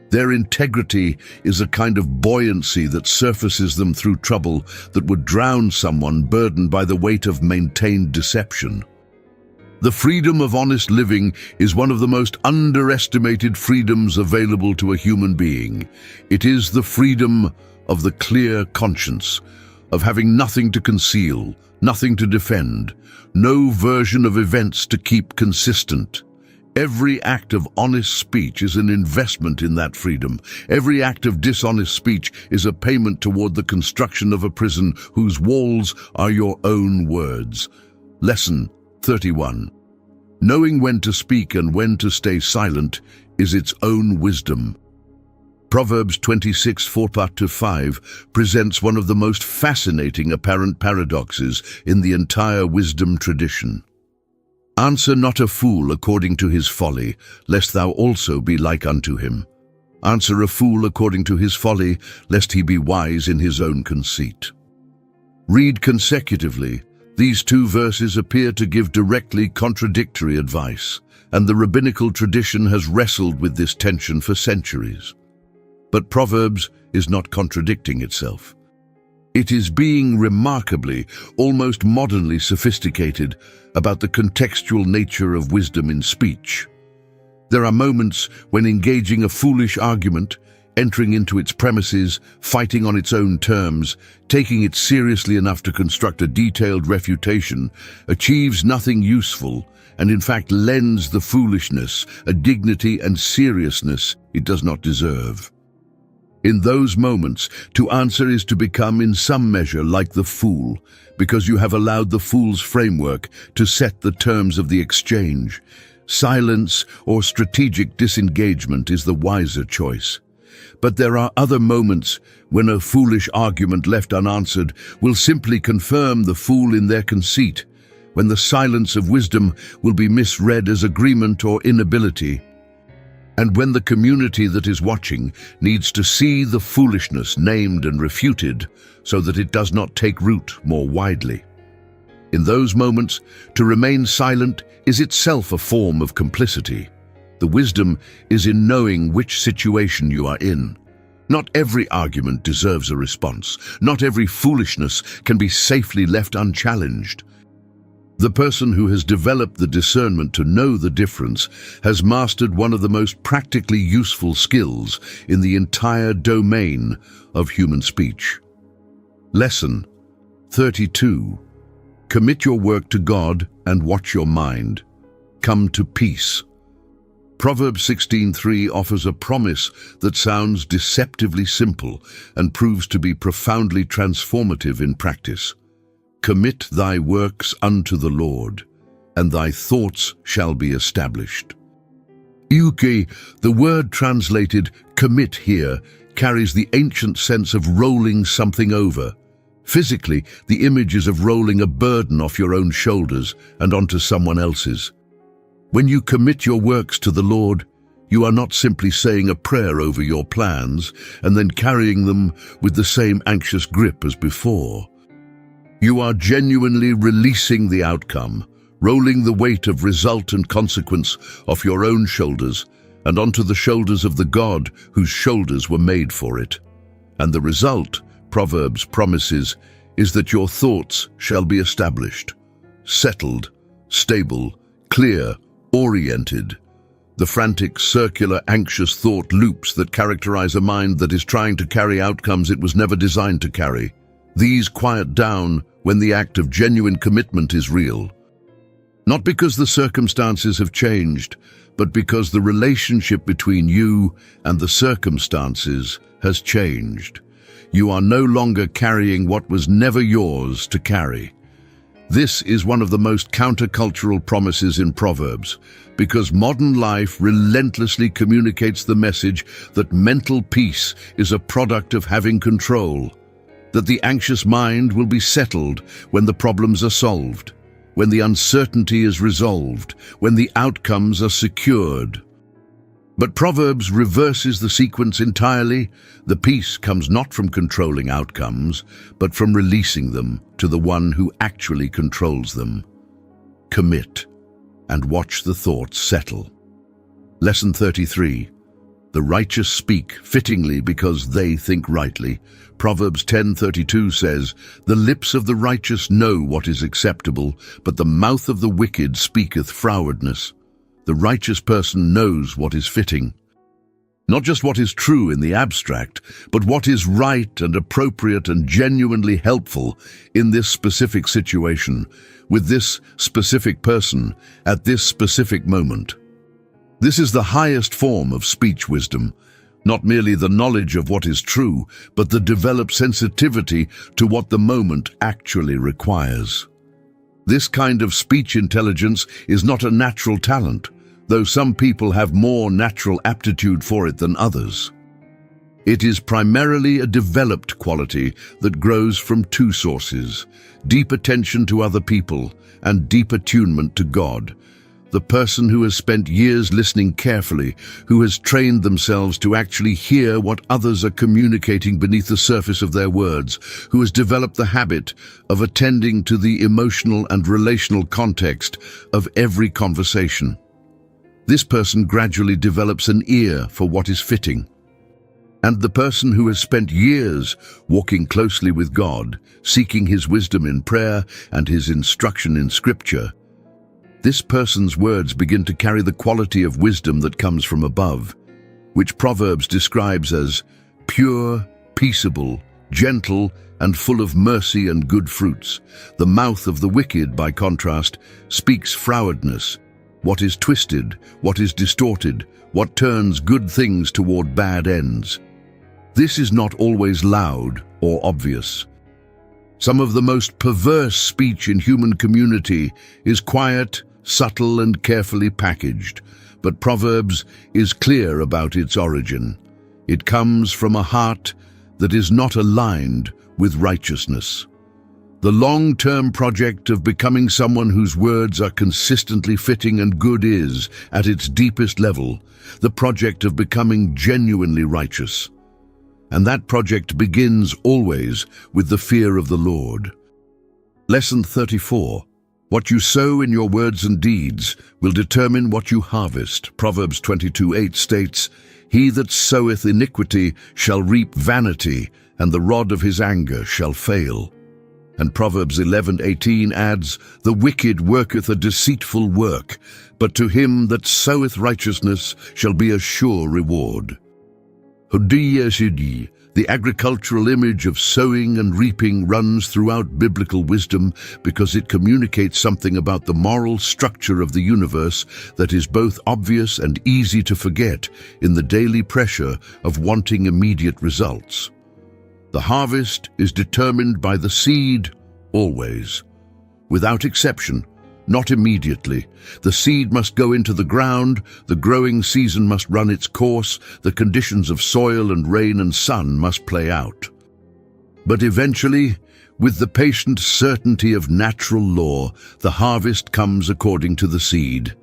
Their integrity is a kind of buoyancy that surfaces them through trouble that would drown someone burdened by the weight of maintained deception. The freedom of honest living is one of the most underestimated freedoms available to a human being. It is the freedom of the clear conscience, of having nothing to conceal, nothing to defend, no version of events to keep consistent. Every act of honest speech is an investment in that freedom. Every act of dishonest speech is a payment toward the construction of a prison whose walls are your own words. Lesson 31. Knowing when to speak and when to stay silent is its own wisdom. Proverbs 26:4-5 presents one of the most fascinating apparent paradoxes in the entire wisdom tradition. Answer not a fool according to his folly, lest thou also be like unto him. Answer a fool according to his folly, lest he be wise in his own conceit. Read consecutively. These two verses appear to give directly contradictory advice, and the rabbinical tradition has wrestled with this tension for centuries. But Proverbs is not contradicting itself. It is being remarkably, almost modernly sophisticated about the contextual nature of wisdom in speech. There are moments when engaging a foolish argument, entering into its premises, fighting on its own terms, taking it seriously enough to construct a detailed refutation, achieves nothing useful, and in fact lends the foolishness a dignity and seriousness it does not deserve. In those moments, to answer is to become in some measure like the fool, because you have allowed the fool's framework to set the terms of the exchange. Silence or strategic disengagement is the wiser choice. But there are other moments when a foolish argument left unanswered will simply confirm the fool in their conceit, when the silence of wisdom will be misread as agreement or inability, and when the community that is watching needs to see the foolishness named and refuted so that it does not take root more widely. In those moments, to remain silent is itself a form of complicity. The wisdom is in knowing which situation you are in. Not every argument deserves a response. Not every foolishness can be safely left unchallenged. The person who has developed the discernment to know the difference has mastered one of the most practically useful skills in the entire domain of human speech. Lesson 32. Commit your work to God and watch your mind. Come to peace. Proverbs 16:3 offers a promise that sounds deceptively simple and proves to be profoundly transformative in practice. Commit thy works unto the Lord, and thy thoughts shall be established. Euke, the word translated commit here, carries the ancient sense of rolling something over. Physically, the image is of rolling a burden off your own shoulders and onto someone else's. When you commit your works to the Lord, you are not simply saying a prayer over your plans and then carrying them with the same anxious grip as before. You are genuinely releasing the outcome, rolling the weight of result and consequence off your own shoulders and onto the shoulders of the God whose shoulders were made for it. And the result, Proverbs promises, is that your thoughts shall be established, settled, stable, clear, oriented. The frantic, circular, anxious thought loops that characterize a mind that is trying to carry outcomes it was never designed to carry. These quiet down when the act of genuine commitment is real. Not because the circumstances have changed, but because the relationship between you and the circumstances has changed. You are no longer carrying what was never yours to carry. This is one of the most countercultural promises in Proverbs, because modern life relentlessly communicates the message that mental peace is a product of having control, that the anxious mind will be settled when the problems are solved, when the uncertainty is resolved, when the outcomes are secured. But Proverbs reverses the sequence entirely. The peace comes not from controlling outcomes, but from releasing them to the one who actually controls them. Commit and watch the thoughts settle. Lesson 33. The righteous speak fittingly because they think rightly. Proverbs 10:32 says, "The lips of the righteous know what is acceptable, but the mouth of the wicked speaketh frowardness." The righteous person knows what is fitting. Not just what is true in the abstract, but what is right and appropriate and genuinely helpful in this specific situation, with this specific person, at this specific moment. This is the highest form of speech wisdom, not merely the knowledge of what is true, but the developed sensitivity to what the moment actually requires. This kind of speech intelligence is not a natural talent, though some people have more natural aptitude for it than others. It is primarily a developed quality that grows from two sources: deep attention to other people and deep attunement to God. The person who has spent years listening carefully, who has trained themselves to actually hear what others are communicating beneath the surface of their words, who has developed the habit of attending to the emotional and relational context of every conversation. This person gradually develops an ear for what is fitting. And the person who has spent years walking closely with God, seeking His wisdom in prayer and His instruction in Scripture, this person's words begin to carry the quality of wisdom that comes from above, which Proverbs describes as pure, peaceable, gentle, and full of mercy and good fruits. The mouth of the wicked, by contrast, speaks frowardness, what is twisted, what is distorted, what turns good things toward bad ends. This is not always loud or obvious. Some of the most perverse speech in human community is quiet, subtle, and carefully packaged, but Proverbs is clear about its origin. It comes from a heart that is not aligned with righteousness. The long-term project of becoming someone whose words are consistently fitting and good is, at its deepest level, the project of becoming genuinely righteous. And that project begins always with the fear of the Lord. Lesson 34. What you sow in your words and deeds will determine what you harvest. Proverbs 22:8 states, "He that soweth iniquity shall reap vanity, and the rod of his anger shall fail." And Proverbs 11:18 adds, "The wicked worketh a deceitful work, but to him that soweth righteousness shall be a sure reward." The agricultural image of sowing and reaping runs throughout biblical wisdom because it communicates something about the moral structure of the universe that is both obvious and easy to forget in the daily pressure of wanting immediate results. The harvest is determined by the seed, always. Without exception, not immediately. The seed must go into the ground, the growing season must run its course, the conditions of soil and rain and sun must play out. But eventually, with the patient certainty of natural law, the harvest comes according to the seed.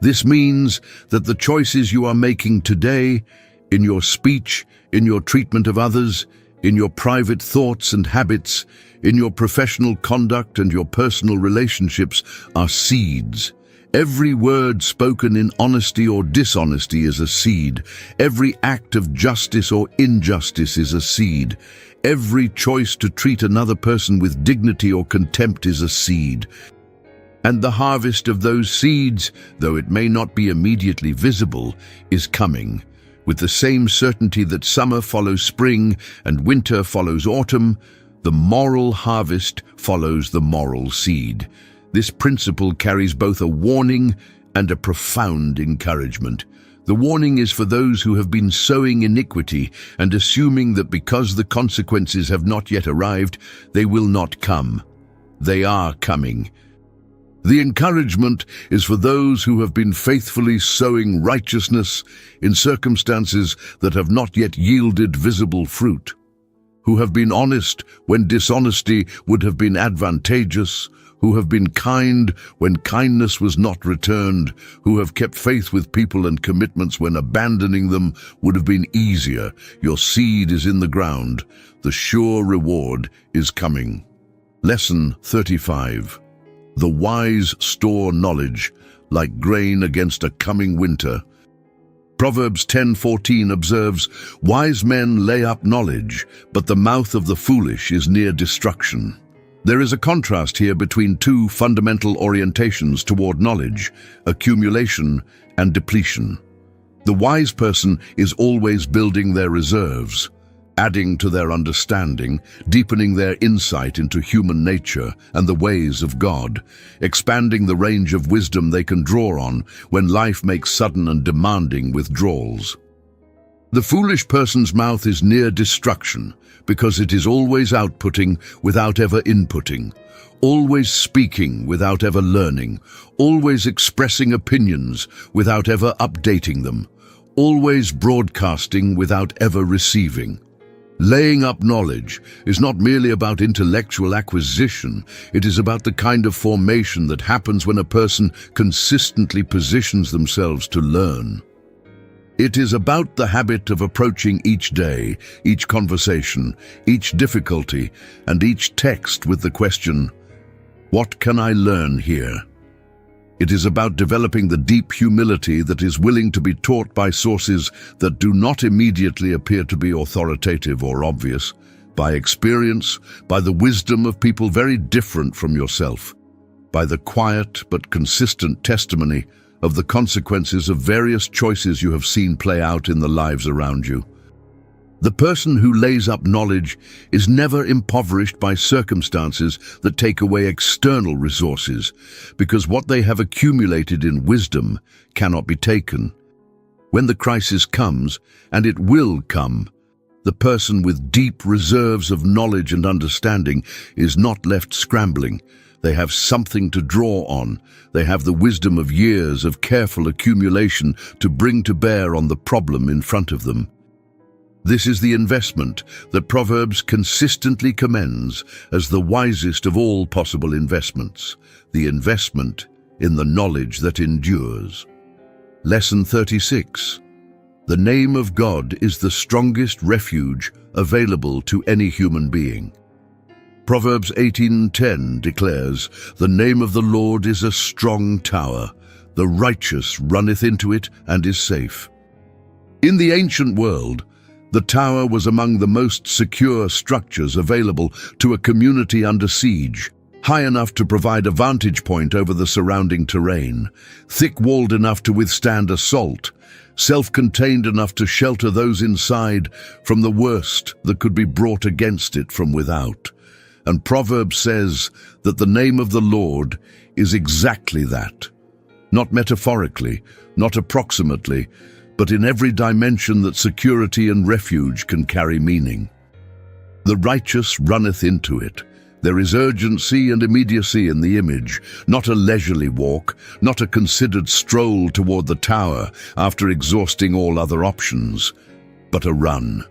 This means that the choices you are making today, in your speech, in your treatment of others, in your private thoughts and habits, in your professional conduct and your personal relationships, are seeds. Every word spoken in honesty or dishonesty is a seed. Every act of justice or injustice is a seed. Every choice to treat another person with dignity or contempt is a seed. And the harvest of those seeds, though it may not be immediately visible, is coming. With the same certainty that summer follows spring and winter follows autumn, the moral harvest follows the moral seed. This principle carries both a warning and a profound encouragement. The warning is for those who have been sowing iniquity and assuming that because the consequences have not yet arrived, they will not come. They are coming. The encouragement is for those who have been faithfully sowing righteousness in circumstances that have not yet yielded visible fruit, who have been honest when dishonesty would have been advantageous, who have been kind when kindness was not returned, who have kept faith with people and commitments when abandoning them would have been easier. Your seed is in the ground. The sure reward is coming. Lesson 35. The wise store knowledge, like grain against a coming winter. Proverbs 10:14 observes, "Wise men lay up knowledge, but the mouth of the foolish is near destruction." There is a contrast here between two fundamental orientations toward knowledge, accumulation and depletion. The wise person is always building their reserves, adding to their understanding, deepening their insight into human nature and the ways of God, expanding the range of wisdom they can draw on when life makes sudden and demanding withdrawals. The foolish person's mouth is near destruction because it is always outputting without ever inputting, always speaking without ever learning, always expressing opinions without ever updating them, always broadcasting without ever receiving. Laying up knowledge is not merely about intellectual acquisition, it is about the kind of formation that happens when a person consistently positions themselves to learn. It is about the habit of approaching each day, each conversation, each difficulty, and each text with the question, "What can I learn here?" It is about developing the deep humility that is willing to be taught by sources that do not immediately appear to be authoritative or obvious, by experience, by the wisdom of people very different from yourself, by the quiet but consistent testimony of the consequences of various choices you have seen play out in the lives around you. The person who lays up knowledge is never impoverished by circumstances that take away external resources, because what they have accumulated in wisdom cannot be taken. When the crisis comes, and it will come, the person with deep reserves of knowledge and understanding is not left scrambling. They have something to draw on. They have the wisdom of years of careful accumulation to bring to bear on the problem in front of them. This is the investment that Proverbs consistently commends as the wisest of all possible investments, the investment in the knowledge that endures. Lesson 36. The name of God is the strongest refuge available to any human being. Proverbs 18:10 declares, "The name of the Lord is a strong tower. The righteous runneth into it and is safe." In the ancient world, the tower was among the most secure structures available to a community under siege, high enough to provide a vantage point over the surrounding terrain, thick-walled enough to withstand assault, self-contained enough to shelter those inside from the worst that could be brought against it from without. And Proverbs says that the name of the Lord is exactly that. Not metaphorically, not approximately, but in every dimension that security and refuge can carry meaning. The righteous runneth into it. There is urgency and immediacy in the image, not a leisurely walk, not a considered stroll toward the tower after exhausting all other options, but a run.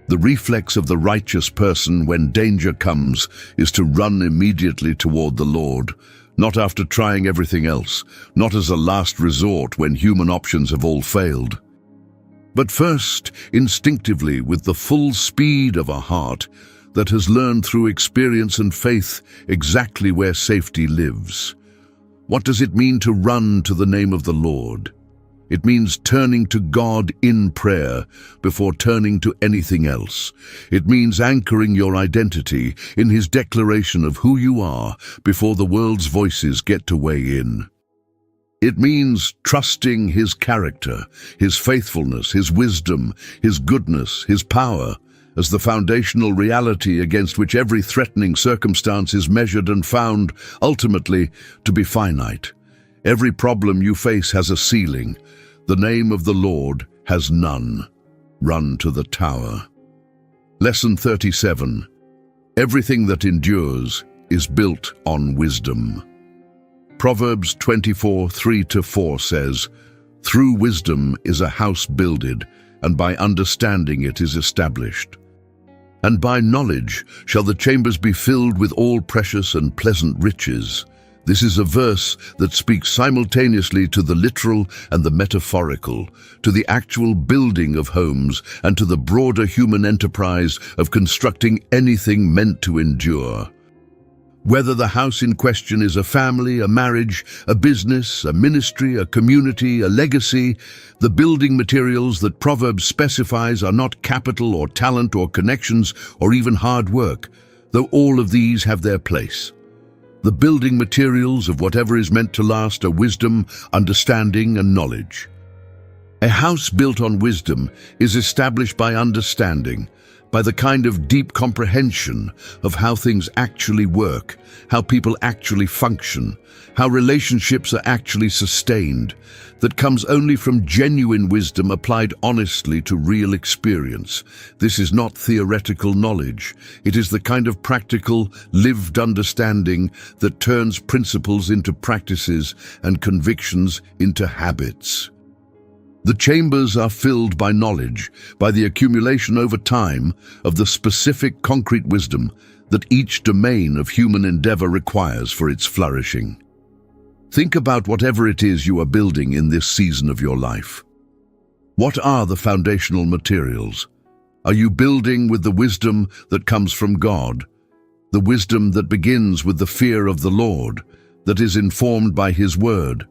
The reflex of the righteous person when danger comes is to run immediately toward the Lord, not after trying everything else, not as a last resort when human options have all failed. But first, instinctively, with the full speed of a heart that has learned through experience and faith exactly where safety lives. What does it mean to run to the name of the Lord? It means turning to God in prayer before turning to anything else. It means anchoring your identity in His declaration of who you are before the world's voices get to weigh in. It means trusting His character, His faithfulness, His wisdom, His goodness, His power, as the foundational reality against which every threatening circumstance is measured and found, ultimately, to be finite. Every problem you face has a ceiling. The name of the Lord has none. Run to the tower. Lesson 37. Everything that endures is built on wisdom. Proverbs 24:3-4 says, "Through wisdom is a house builded, and by understanding it is established. And by knowledge shall the chambers be filled with all precious and pleasant riches." This is a verse that speaks simultaneously to the literal and the metaphorical, to the actual building of homes and to the broader human enterprise of constructing anything meant to endure. Whether the house in question is a family, a marriage, a business, a ministry, a community, a legacy, the building materials that Proverbs specifies are not capital or talent or connections or even hard work, though all of these have their place. The building materials of whatever is meant to last are wisdom, understanding, and knowledge. A house built on wisdom is established by understanding, by the kind of deep comprehension of how things actually work, how people actually function, how relationships are actually sustained, that comes only from genuine wisdom applied honestly to real experience. This is not theoretical knowledge. It is the kind of practical, lived understanding that turns principles into practices and convictions into habits. The chambers are filled by knowledge, by the accumulation over time of the specific concrete wisdom that each domain of human endeavor requires for its flourishing. Think about whatever it is you are building in this season of your life. What are the foundational materials? Are you building with the wisdom that comes from God? The wisdom that begins with the fear of the Lord, that is informed by His word,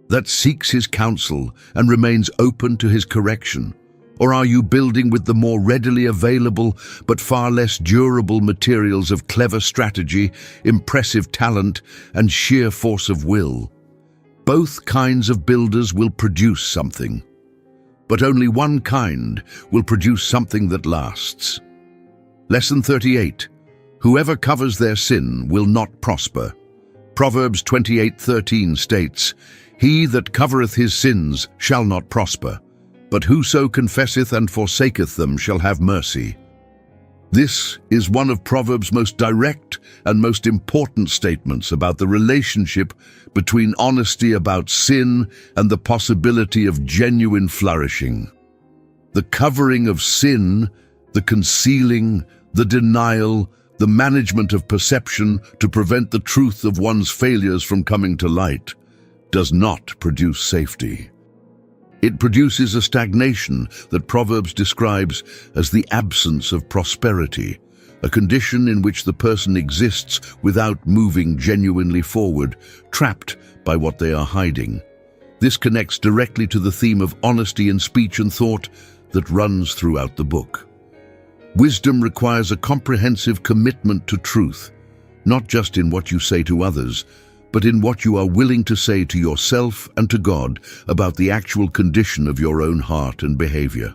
that seeks His counsel and remains open to His correction? Or are you building with the more readily available but far less durable materials of clever strategy, impressive talent, and sheer force of will? Both kinds of builders will produce something, but only one kind will produce something that lasts. Lesson 38. Whoever covers their sin will not prosper. Proverbs 28:13 states, "He that covereth his sins shall not prosper, but whoso confesseth and forsaketh them shall have mercy." This is one of Proverbs' most direct and most important statements about the relationship between honesty about sin and the possibility of genuine flourishing. The covering of sin, the concealing, the denial, the management of perception to prevent the truth of one's failures from coming to light, does not produce safety. It produces a stagnation that Proverbs describes as the absence of prosperity, a condition in which the person exists without moving genuinely forward, trapped by what they are hiding. This connects directly to the theme of honesty in speech and thought that runs throughout the book. Wisdom requires a comprehensive commitment to truth, not just in what you say to others, but in what you are willing to say to yourself and to God about the actual condition of your own heart and behavior.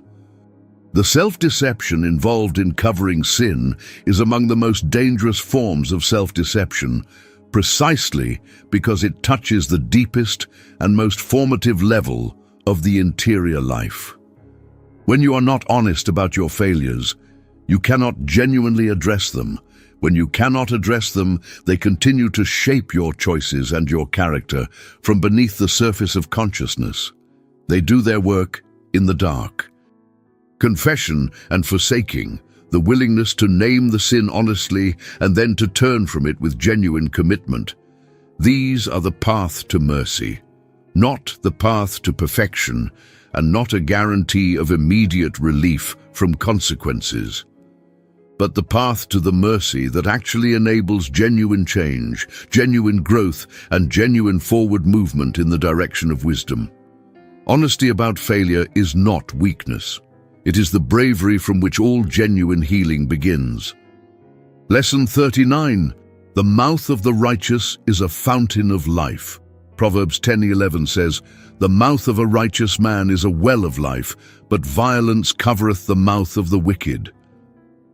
The self-deception involved in covering sin is among the most dangerous forms of self-deception, precisely because it touches the deepest and most formative level of the interior life. When you are not honest about your failures, you cannot genuinely address them. When you cannot address them, they continue to shape your choices and your character from beneath the surface of consciousness. They do their work in the dark. Confession and forsaking, the willingness to name the sin honestly and then to turn from it with genuine commitment. These are the path to mercy, not the path to perfection, and not a guarantee of immediate relief from consequences, but the path to the mercy that actually enables genuine change, genuine growth, and genuine forward movement in the direction of wisdom. Honesty about failure is not weakness. It is the bravery from which all genuine healing begins. Lesson 39. The mouth of the righteous is a fountain of life. Proverbs 10:11 says, "The mouth of a righteous man is a well of life, but violence covereth the mouth of the wicked."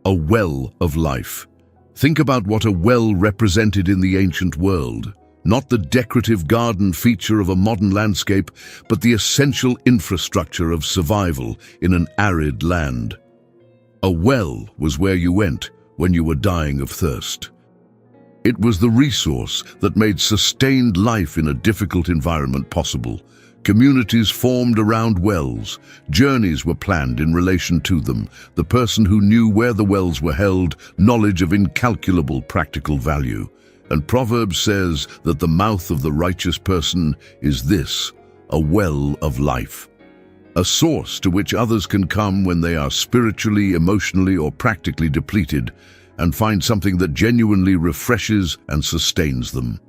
A well of life. Think about what a well represented in the ancient world. Not the decorative garden feature of a modern landscape, but the essential infrastructure of survival in an arid land. A well was where you went when you were dying of thirst. It was the resource that made sustained life in a difficult environment possible. Communities formed around wells. Journeys were planned in relation to them. The person who knew where the wells were held knowledge of incalculable practical value. And Proverbs says that the mouth of the righteous person is this, a well of life. A source to which others can come when they are spiritually, emotionally, or practically depleted, and find something that genuinely refreshes and sustains them.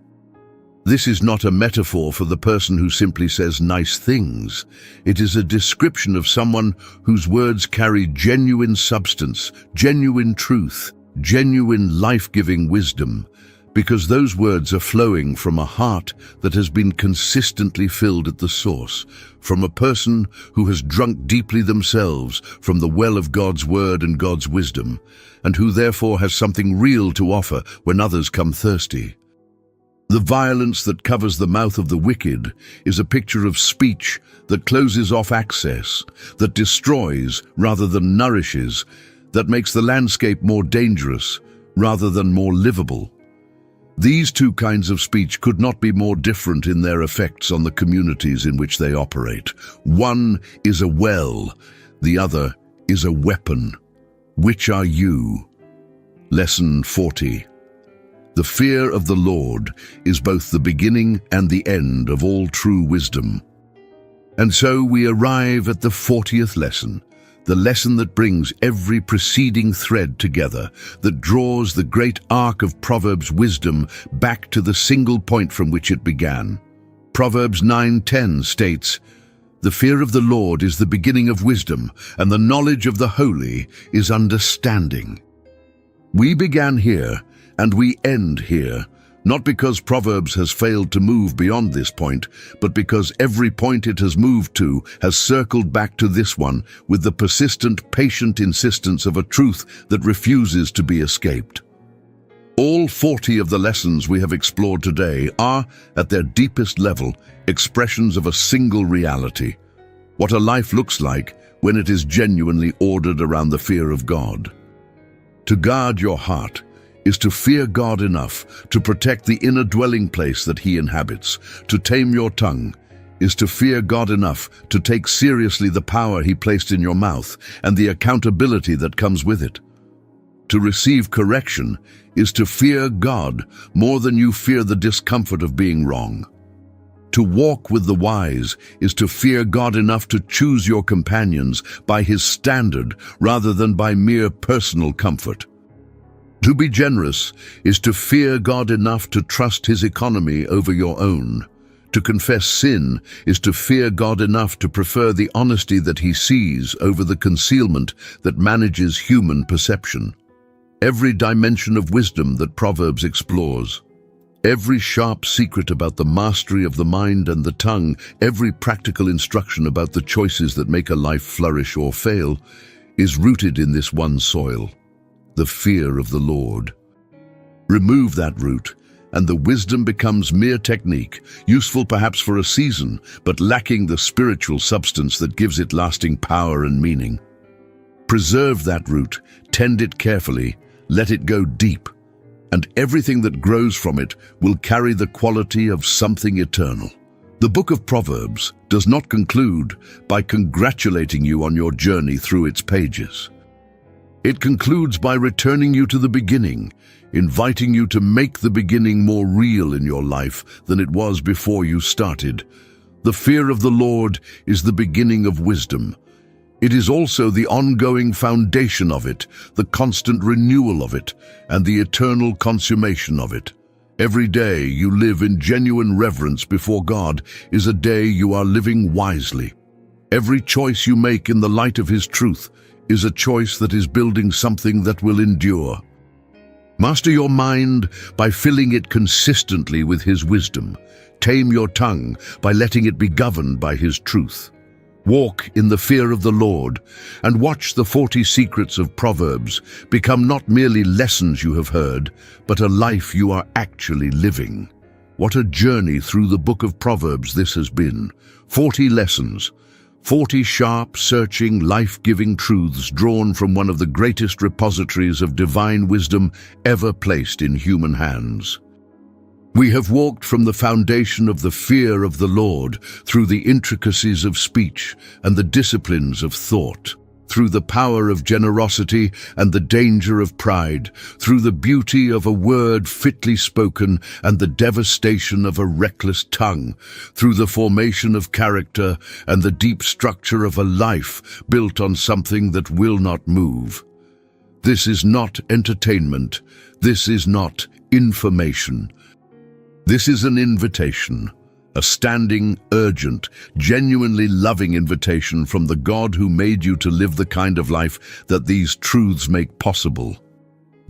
This is not a metaphor for the person who simply says nice things. It is a description of someone whose words carry genuine substance, genuine truth, genuine life-giving wisdom, because those words are flowing from a heart that has been consistently filled at the source, from a person who has drunk deeply themselves from the well of God's word and God's wisdom, and who therefore has something real to offer when others come thirsty. The violence that covers the mouth of the wicked is a picture of speech that closes off access, that destroys rather than nourishes, that makes the landscape more dangerous rather than more livable. These two kinds of speech could not be more different in their effects on the communities in which they operate. One is a well, the other is a weapon. Which are you? Lesson 40. The fear of the Lord is both the beginning and the end of all true wisdom. And so we arrive at the 40th lesson, the lesson that brings every preceding thread together, that draws the great arc of Proverbs wisdom back to the single point from which it began. Proverbs 9:10 states, "The fear of the Lord is the beginning of wisdom, and the knowledge of the holy is understanding." We began here, and we end here, not because Proverbs has failed to move beyond this point, but because every point it has moved to has circled back to this one with the persistent, patient insistence of a truth that refuses to be escaped. All 40 of the lessons we have explored today are, at their deepest level, expressions of a single reality: what a life looks like when it is genuinely ordered around the fear of God. To guard your heart is to fear God enough to protect the inner dwelling place that He inhabits. To tame your tongue is to fear God enough to take seriously the power He placed in your mouth and the accountability that comes with it. To receive correction is to fear God more than you fear the discomfort of being wrong. To walk with the wise is to fear God enough to choose your companions by His standard rather than by mere personal comfort. To be generous is to fear God enough to trust His economy over your own. To confess sin is to fear God enough to prefer the honesty that He sees over the concealment that manages human perception. Every dimension of wisdom that Proverbs explores, every sharp secret about the mastery of the mind and the tongue, every practical instruction about the choices that make a life flourish or fail, is rooted in this one soil: the fear of the Lord. Remove that root, and the wisdom becomes mere technique, useful perhaps for a season, but lacking the spiritual substance that gives it lasting power and meaning. Preserve that root, tend it carefully, let it go deep, and everything that grows from it will carry the quality of something eternal. The Book of Proverbs does not conclude by congratulating you on your journey through its pages. It concludes by returning you to the beginning, inviting you to make the beginning more real in your life than it was before you started. The fear of the Lord is the beginning of wisdom. It is also the ongoing foundation of it, the constant renewal of it, and the eternal consummation of it. Every day you live in genuine reverence before God is a day you are living wisely. Every choice you make in the light of His truth is a choice that is building something that will endure. Master your mind by filling it consistently with His wisdom. Tame your tongue by letting it be governed by His truth. Walk in the fear of the Lord, and watch the 40 secrets of Proverbs become not merely lessons you have heard, but a life you are actually living. What a journey through the Book of Proverbs this has been. 40 lessons, 40 sharp, searching, life-giving truths drawn from one of the greatest repositories of divine wisdom ever placed in human hands. We have walked from the foundation of the fear of the Lord through the intricacies of speech and the disciplines of thought, through the power of generosity and the danger of pride, through the beauty of a word fitly spoken and the devastation of a reckless tongue, through the formation of character and the deep structure of a life built on something that will not move. This is not entertainment. This is not information. This is an invitation, a standing, urgent, genuinely loving invitation from the God who made you to live the kind of life that these truths make possible.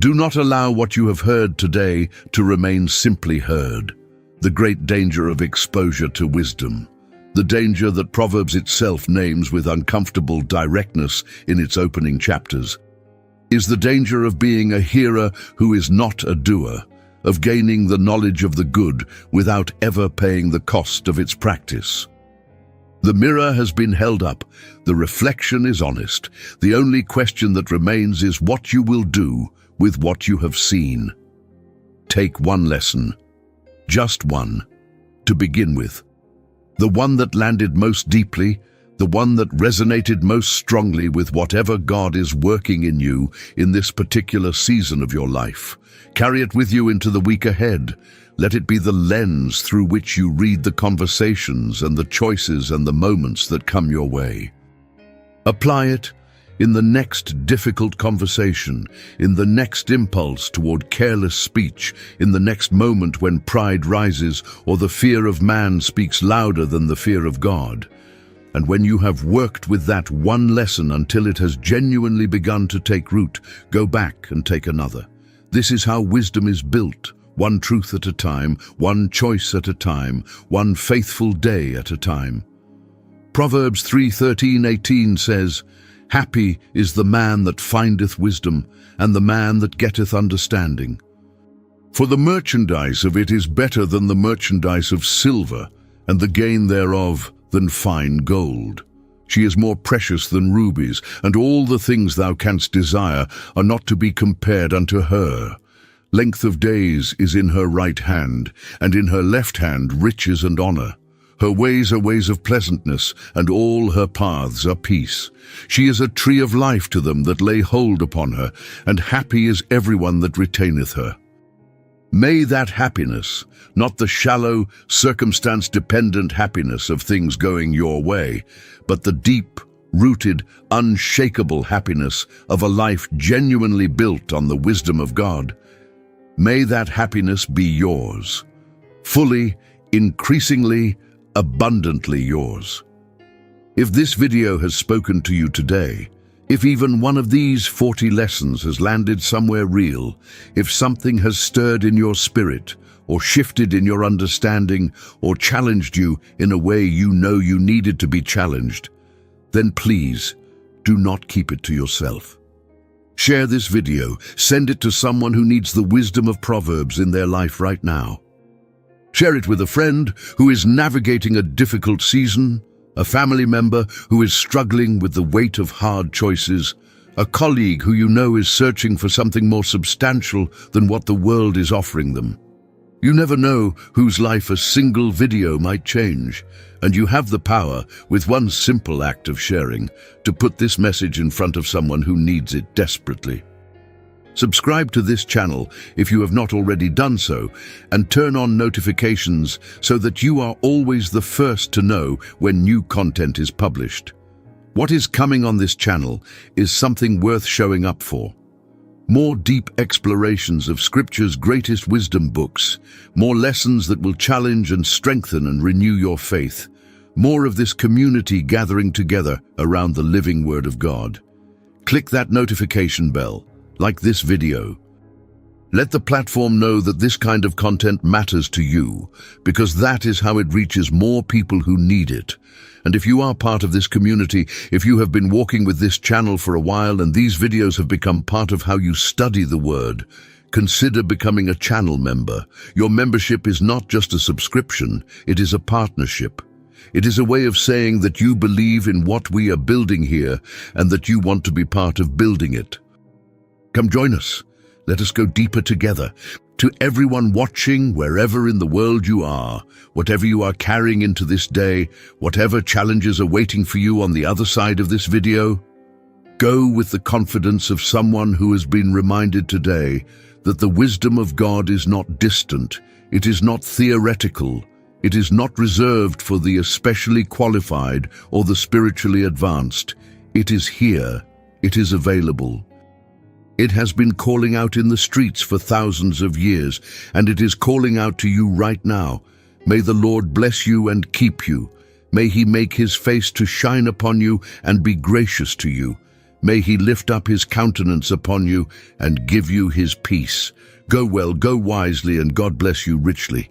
Do not allow what you have heard today to remain simply heard. The great danger of exposure to wisdom, the danger that Proverbs itself names with uncomfortable directness in its opening chapters, is the danger of being a hearer who is not a doer, of gaining the knowledge of the good without ever paying the cost of its practice. The mirror has been held up. The reflection is honest. The only question that remains is what you will do with what you have seen. take one lesson. Just one. To begin with. The one that landed most deeply, the one that resonated most strongly with whatever God is working in you in this particular season of your life. Carry it with you into the week ahead. Let it be the lens through which you read the conversations and the choices and the moments that come your way. Apply it in the next difficult conversation, in the next impulse toward careless speech, in the next moment when pride rises or the fear of man speaks louder than the fear of God. And when you have worked with that one lesson until it has genuinely begun to take root, go back and take another. This is how wisdom is built, one truth at a time, one choice at a time, one faithful day at a time. Proverbs 3:13-18 says, "Happy is the man that findeth wisdom, and the man that getteth understanding. For the merchandise of it is better than the merchandise of silver, and the gain thereof than fine gold. She is more precious than rubies, and all the things thou canst desire are not to be compared unto her. Length of days is in her right hand, and in her left hand riches and honor. Her ways are ways of pleasantness, and all her paths are peace. She is a tree of life to them that lay hold upon her, and happy is everyone that retaineth her." May that happiness, not the shallow, circumstance-dependent happiness of things going your way, but the deep-rooted, unshakable happiness of a life genuinely built on the wisdom of God, may that happiness be yours, fully, increasingly, abundantly yours. If this video has spoken to you today, if even one of these 40 lessons has landed somewhere real, if something has stirred in your spirit, or shifted in your understanding, or challenged you in a way you know you needed to be challenged, then please do not keep it to yourself. Share this video, send it to someone who needs the wisdom of Proverbs in their life right now. Share it with a friend who is navigating a difficult season, a family member who is struggling with the weight of hard choices, a colleague who you know is searching for something more substantial than what the world is offering them. You never know whose life a single video might change, and you have the power, with one simple act of sharing, to put this message in front of someone who needs it desperately. Subscribe to this channel if you have not already done so, and turn on notifications so that you are always the first to know when new content is published. What is coming on this channel is something worth showing up for. More deep explorations of Scripture's greatest wisdom books, more lessons that will challenge and strengthen and renew your faith, more of this community gathering together around the living Word of God. Click that notification bell, like this video. Let the platform know that this kind of content matters to you, because that is how it reaches more people who need it. And if you are part of this community, if you have been walking with this channel for a while and these videos have become part of how you study the Word, consider becoming a channel member. Your membership is not just a subscription, it is a partnership. It is a way of saying that you believe in what we are building here and that you want to be part of building it. Come join us. Let us go deeper together. To everyone watching, wherever in the world you are, whatever you are carrying into this day, whatever challenges are waiting for you on the other side of this video, go with the confidence of someone who has been reminded today that the wisdom of God is not distant, it is not theoretical, it is not reserved for the especially qualified or the spiritually advanced. It is here, it is available. It has been calling out in the streets for thousands of years, and it is calling out to you right now. May the Lord bless you and keep you. May He make His face to shine upon you and be gracious to you. May He lift up His countenance upon you and give you His peace. Go well, go wisely, and God bless you richly.